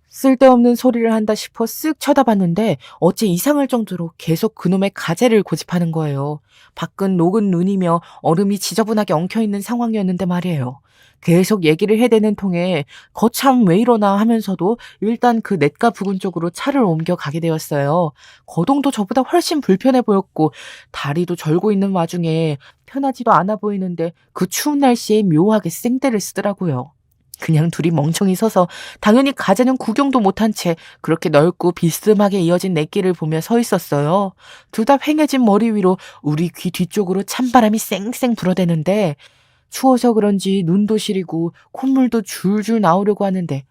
쓸데없는 소리를 한다 싶어 쓱 쳐다봤는데 어째 이상할 정도로 계속 그놈의 가재를 고집하는 거예요. 밖은 녹은 눈이며 얼음이 지저분하게 엉켜있는 상황이었는데 말이에요. 계속 얘기를 해대는 통에 거참 왜 이러나 하면서도 일단 그 냇가 부근 쪽으로 차를 옮겨가게 되었어요. 거동도 저보다 훨씬 불편해 보였고 다리도 절고 있는 와중에 편하지도 않아 보이는데 그 추운 날씨에 묘하게 쌩떼를 쓰더라고요. 그냥 둘이 멍청이 서서 당연히 가재는 구경도 못한 채 그렇게 넓고 비스듬하게 이어진 냇길을 보며 서 있었어요. 둘 다 휑해진 머리 위로 우리 귀 뒤쪽으로 찬바람이 쌩쌩 불어대는데 추워서 그런지 눈도 시리고 콧물도 줄줄 나오려고 하는데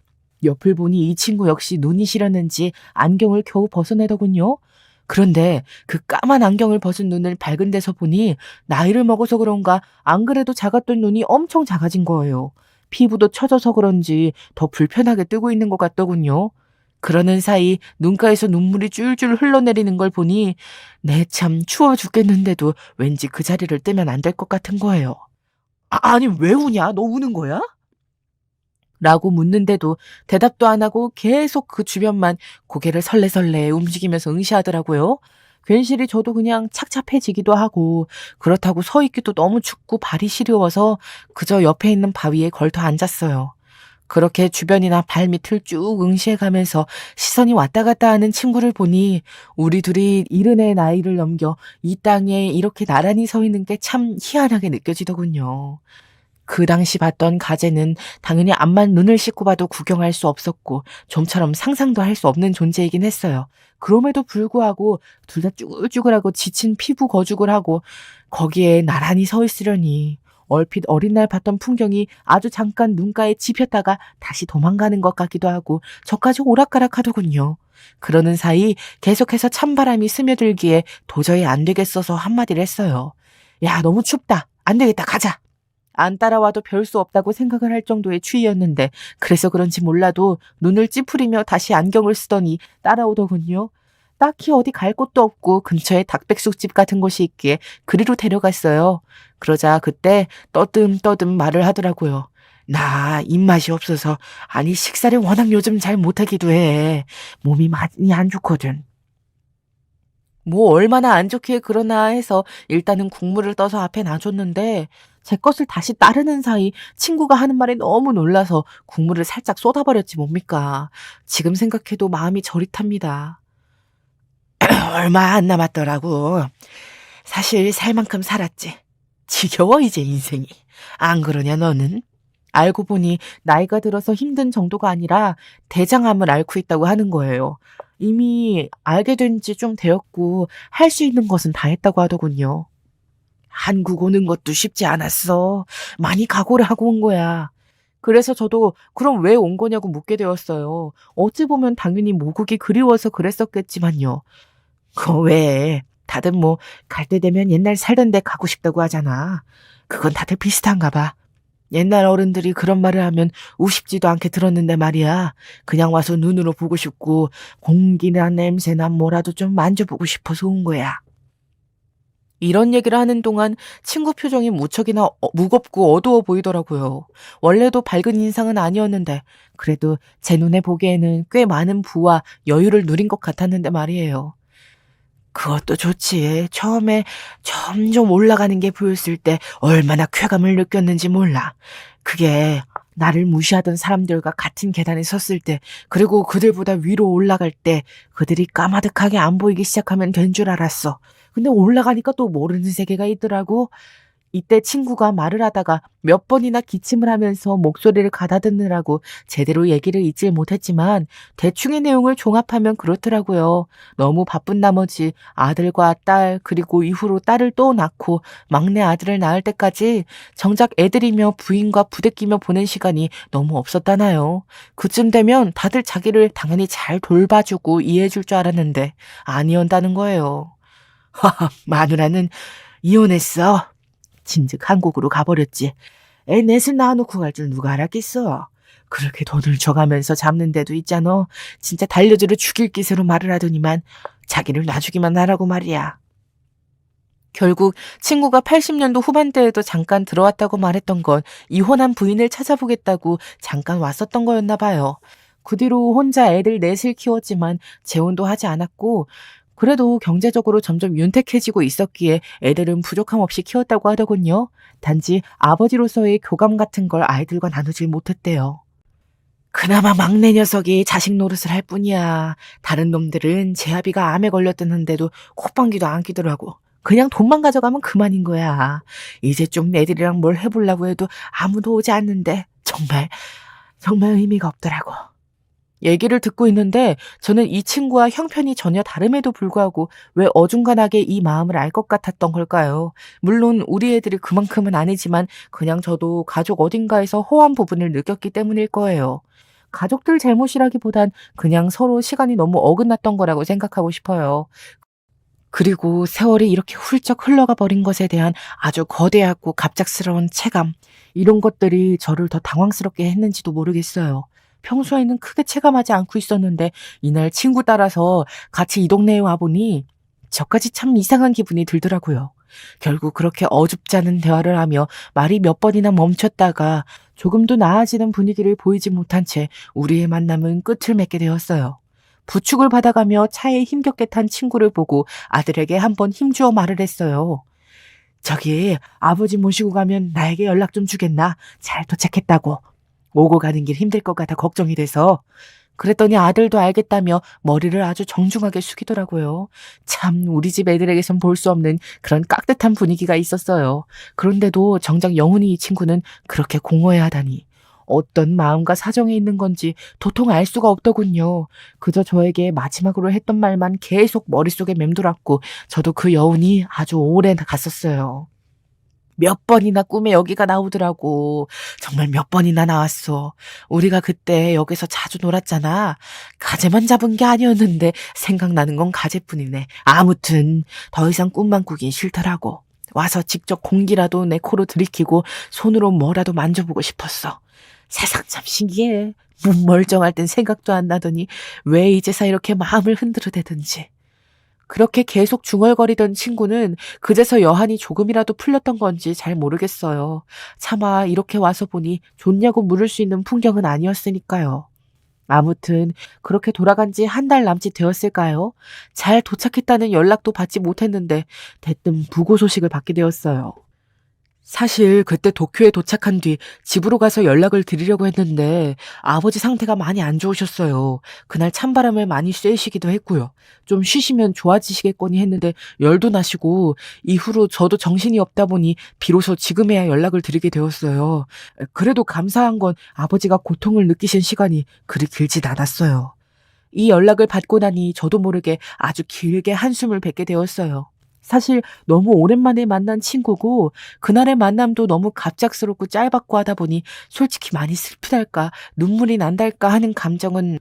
옆을 보니 이 친구 역시 눈이 시렸는지 안경을 겨우 벗어내더군요. 그런데 그 까만 안경을 벗은 눈을 밝은 데서 보니 나이를 먹어서 그런가 안 그래도 작았던 눈이 엄청 작아진 거예요. 피부도 처져서 그런지 더 불편하게 뜨고 있는 것 같더군요. 그러는 사이 눈가에서 눈물이 줄줄 흘러내리는 걸 보니 내 참 추워 죽겠는데도 왠지 그 자리를 뜨면 안 될 것 같은 거예요. 아니 왜 우냐? 너 우는 거야? 라고 묻는데도 대답도 안 하고 계속 그 주변만 고개를 설레설레 움직이면서 응시하더라고요. 괜시리 저도 그냥 착잡해지기도 하고 그렇다고 서 있기도 너무 춥고 발이 시려워서 그저 옆에 있는 바위에 걸터 앉았어요. 그렇게 주변이나 발밑을 쭉 응시해가면서 시선이 왔다 갔다 하는 친구를 보니 우리 둘이 70의 나이를 넘겨 이 땅에 이렇게 나란히 서 있는 게 참 희한하게 느껴지더군요. 그 당시 봤던 가재는 당연히 암만 눈을 씻고 봐도 구경할 수 없었고 좀처럼 상상도 할 수 없는 존재이긴 했어요. 그럼에도 불구하고 둘 다 쭈글쭈글하고 지친 피부 거죽을 하고 거기에 나란히 서 있으려니 얼핏 어린 날 봤던 풍경이 아주 잠깐 눈가에 집혔다가 다시 도망가는 것 같기도 하고 저까지 오락가락하더군요. 그러는 사이 계속해서 찬바람이 스며들기에 도저히 안 되겠어서 한마디를 했어요. 야, 너무 춥다. 안 되겠다. 가자. 안 따라와도 별 수 없다고 생각을 할 정도의 추위였는데 그래서 그런지 몰라도 눈을 찌푸리며 다시 안경을 쓰더니 따라오더군요. 딱히 어디 갈 곳도 없고 근처에 닭백숙집 같은 곳이 있기에 그리로 데려갔어요. 그러자 그때 떠듬떠듬 말을 하더라고요. 나 입맛이 없어서 아니 식사를 워낙 요즘 잘 못하기도 해. 몸이 많이 안 좋거든. 뭐 얼마나 안 좋기에 그러나 해서 일단은 국물을 떠서 앞에 놔줬는데 제 것을 다시 따르는 사이 친구가 하는 말에 너무 놀라서 국물을 살짝 쏟아버렸지 뭡니까. 지금 생각해도 마음이 저릿합니다. 얼마 안 남았더라고. 사실 살 만큼 살았지. 지겨워 이제 인생이. 안 그러냐 너는? 알고 보니 나이가 들어서 힘든 정도가 아니라 대장암을 앓고 있다고 하는 거예요. 이미 알게 된 지 좀 되었고 할 수 있는 것은 다 했다고 하더군요. 한국 오는 것도 쉽지 않았어. 많이 각오를 하고 온 거야. 그래서 저도 그럼 왜 온 거냐고 묻게 되었어요. 어찌 보면 당연히 모국이 그리워서 그랬었겠지만요. 왜? 다들 뭐 갈 때 되면 옛날 살던 데 가고 싶다고 하잖아. 그건 다들 비슷한가 봐. 옛날 어른들이 그런 말을 하면 우습지도 않게 들었는데 말이야. 그냥 와서 눈으로 보고 싶고 공기나 냄새나 뭐라도 좀 만져보고 싶어서 온 거야. 이런 얘기를 하는 동안 친구 표정이 무척이나 무겁고 어두워 보이더라고요. 원래도 밝은 인상은 아니었는데 그래도 제 눈에 보기에는 꽤 많은 부와 여유를 누린 것 같았는데 말이에요. 그것도 좋지. 처음에 점점 올라가는 게 보였을 때 얼마나 쾌감을 느꼈는지 몰라. 그게 나를 무시하던 사람들과 같은 계단에 섰을 때, 그리고 그들보다 위로 올라갈 때 그들이 까마득하게 안 보이기 시작하면 된 줄 알았어. 근데 올라가니까 또 모르는 세계가 있더라고. 이때 친구가 말을 하다가 몇 번이나 기침을 하면서 목소리를 가다듬느라고 제대로 얘기를 잊질 못했지만 대충의 내용을 종합하면 그렇더라고요. 너무 바쁜 나머지 아들과 딸 그리고 이후로 딸을 또 낳고 막내 아들을 낳을 때까지 정작 애들이며 부인과 부대끼며 보낸 시간이 너무 없었다나요. 그쯤 되면 다들 자기를 당연히 잘 돌봐주고 이해해줄 줄 알았는데 아니었다는 거예요. 마누라는 이혼했어. 진즉 한국으로 가버렸지. 애 넷을 낳아놓고 갈 줄 누가 알았겠어. 그렇게 돈을 줘가면서 잡는 데도 있잖아. 진짜 달려들어 죽일 기세로 말을 하더니만 자기를 놔주기만 하라고 말이야. 결국 친구가 80년도 후반대에도 잠깐 들어왔다고 말했던 건 이혼한 부인을 찾아보겠다고 잠깐 왔었던 거였나 봐요. 그 뒤로 혼자 애들 넷을 키웠지만 재혼도 하지 않았고 그래도 경제적으로 점점 윤택해지고 있었기에 애들은 부족함 없이 키웠다고 하더군요. 단지 아버지로서의 교감 같은 걸 아이들과 나누질 못했대요. 그나마 막내 녀석이 자식 노릇을 할 뿐이야. 다른 놈들은 제아비가 암에 걸렸다는데도 콧방귀도 안 끼더라고. 그냥 돈만 가져가면 그만인 거야. 이제 좀 애들이랑 뭘 해보려고 해도 아무도 오지 않는데 정말 의미가 없더라고. 얘기를 듣고 있는데 저는 이 친구와 형편이 전혀 다름에도 불구하고 왜 어중간하게 이 마음을 알 것 같았던 걸까요? 물론 우리 애들이 그만큼은 아니지만 그냥 저도 가족 어딘가에서 허한 부분을 느꼈기 때문일 거예요. 가족들 잘못이라기보단 그냥 서로 시간이 너무 어긋났던 거라고 생각하고 싶어요. 그리고 세월이 이렇게 훌쩍 흘러가 버린 것에 대한 아주 거대하고 갑작스러운 체감, 이런 것들이 저를 더 당황스럽게 했는지도 모르겠어요. 평소에는 크게 체감하지 않고 있었는데 이날 친구 따라서 같이 이 동네에 와보니 저까지 참 이상한 기분이 들더라고요. 결국 그렇게 어줍지 않은 대화를 하며 말이 몇 번이나 멈췄다가 조금도 나아지는 분위기를 보이지 못한 채 우리의 만남은 끝을 맺게 되었어요. 부축을 받아가며 차에 힘겹게 탄 친구를 보고 아들에게 한번 힘주어 말을 했어요. 저기 아버지 모시고 가면 나에게 연락 좀 주겠나? 잘 도착했다고. 오고 가는 길 힘들 것 같아 걱정이 돼서. 그랬더니 아들도 알겠다며 머리를 아주 정중하게 숙이더라고요. 참 우리 집 애들에게선 볼 수 없는 그런 깍듯한 분위기가 있었어요. 그런데도 정작 영훈이 이 친구는 그렇게 공허해하다니. 어떤 마음과 사정이 있는 건지 도통 알 수가 없더군요. 그저 저에게 마지막으로 했던 말만 계속 머릿속에 맴돌았고 저도 그 여운이 아주 오래 갔었어요. 몇 번이나 꿈에 여기가 나오더라고. 정말 몇 번이나 나왔어. 우리가 그때 여기서 자주 놀았잖아. 가재만 잡은 게 아니었는데 생각나는 건 가재뿐이네. 아무튼 더 이상 꿈만 꾸긴 싫더라고. 와서 직접 공기라도 내 코로 들이키고 손으로 뭐라도 만져보고 싶었어. 세상 참 신기해. 멀쩡할 땐 생각도 안 나더니 왜 이제서 이렇게 마음을 흔들어대든지. 그렇게 계속 중얼거리던 친구는 그제서 여한이 조금이라도 풀렸던 건지 잘 모르겠어요. 차마 이렇게 와서 보니 좋냐고 물을 수 있는 풍경은 아니었으니까요. 아무튼 그렇게 돌아간 지 한 달 남짓 되었을까요? 잘 도착했다는 연락도 받지 못했는데 대뜸 부고 소식을 받게 되었어요. 사실 그때 도쿄에 도착한 뒤 집으로 가서 연락을 드리려고 했는데 아버지 상태가 많이 안 좋으셨어요. 그날 찬바람을 많이 쐬시기도 했고요. 좀 쉬시면 좋아지시겠거니 했는데 열도 나시고 이후로 저도 정신이 없다 보니 비로소 지금에야 연락을 드리게 되었어요. 그래도 감사한 건 아버지가 고통을 느끼신 시간이 그리 길진 않았어요. 이 연락을 받고 나니 저도 모르게 아주 길게 한숨을 뱉게 되었어요. 사실 너무 오랜만에 만난 친구고 그날의 만남도 너무 갑작스럽고 짧았고 하다 보니 솔직히 많이 슬프달까 눈물이 난달까 하는 감정은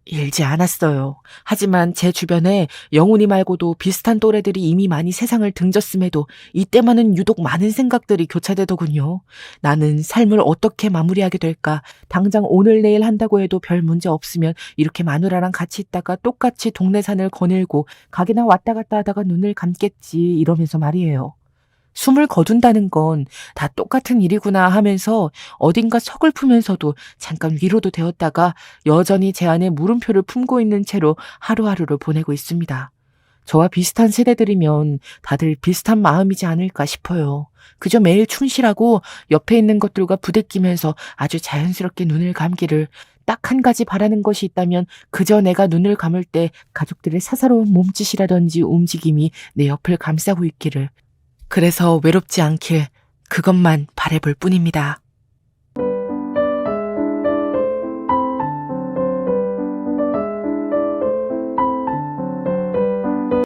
일지 않았어요. 하지만 제 주변에 영훈이 말고도 비슷한 또래들이 이미 많이 세상을 등졌음에도 이때만은 유독 많은 생각들이 교차되더군요. 나는 삶을 어떻게 마무리하게 될까? 당장 오늘 내일 한다고 해도 별 문제 없으면 이렇게 마누라랑 같이 있다가 똑같이 동네 산을 거닐고 가게나 왔다 갔다 하다가 눈을 감겠지 이러면서 말이에요. 숨을 거둔다는 건 다 똑같은 일이구나 하면서 어딘가 서글프면서도 잠깐 위로도 되었다가 여전히 제 안에 물음표를 품고 있는 채로 하루하루를 보내고 있습니다. 저와 비슷한 세대들이면 다들 비슷한 마음이지 않을까 싶어요. 그저 매일 충실하고 옆에 있는 것들과 부대끼면서 아주 자연스럽게 눈을 감기를 딱 한 가지 바라는 것이 있다면 그저 내가 눈을 감을 때 가족들의 사사로운 몸짓이라든지 움직임이 내 옆을 감싸고 있기를. 그래서 외롭지 않길 그것만 바라볼 뿐입니다.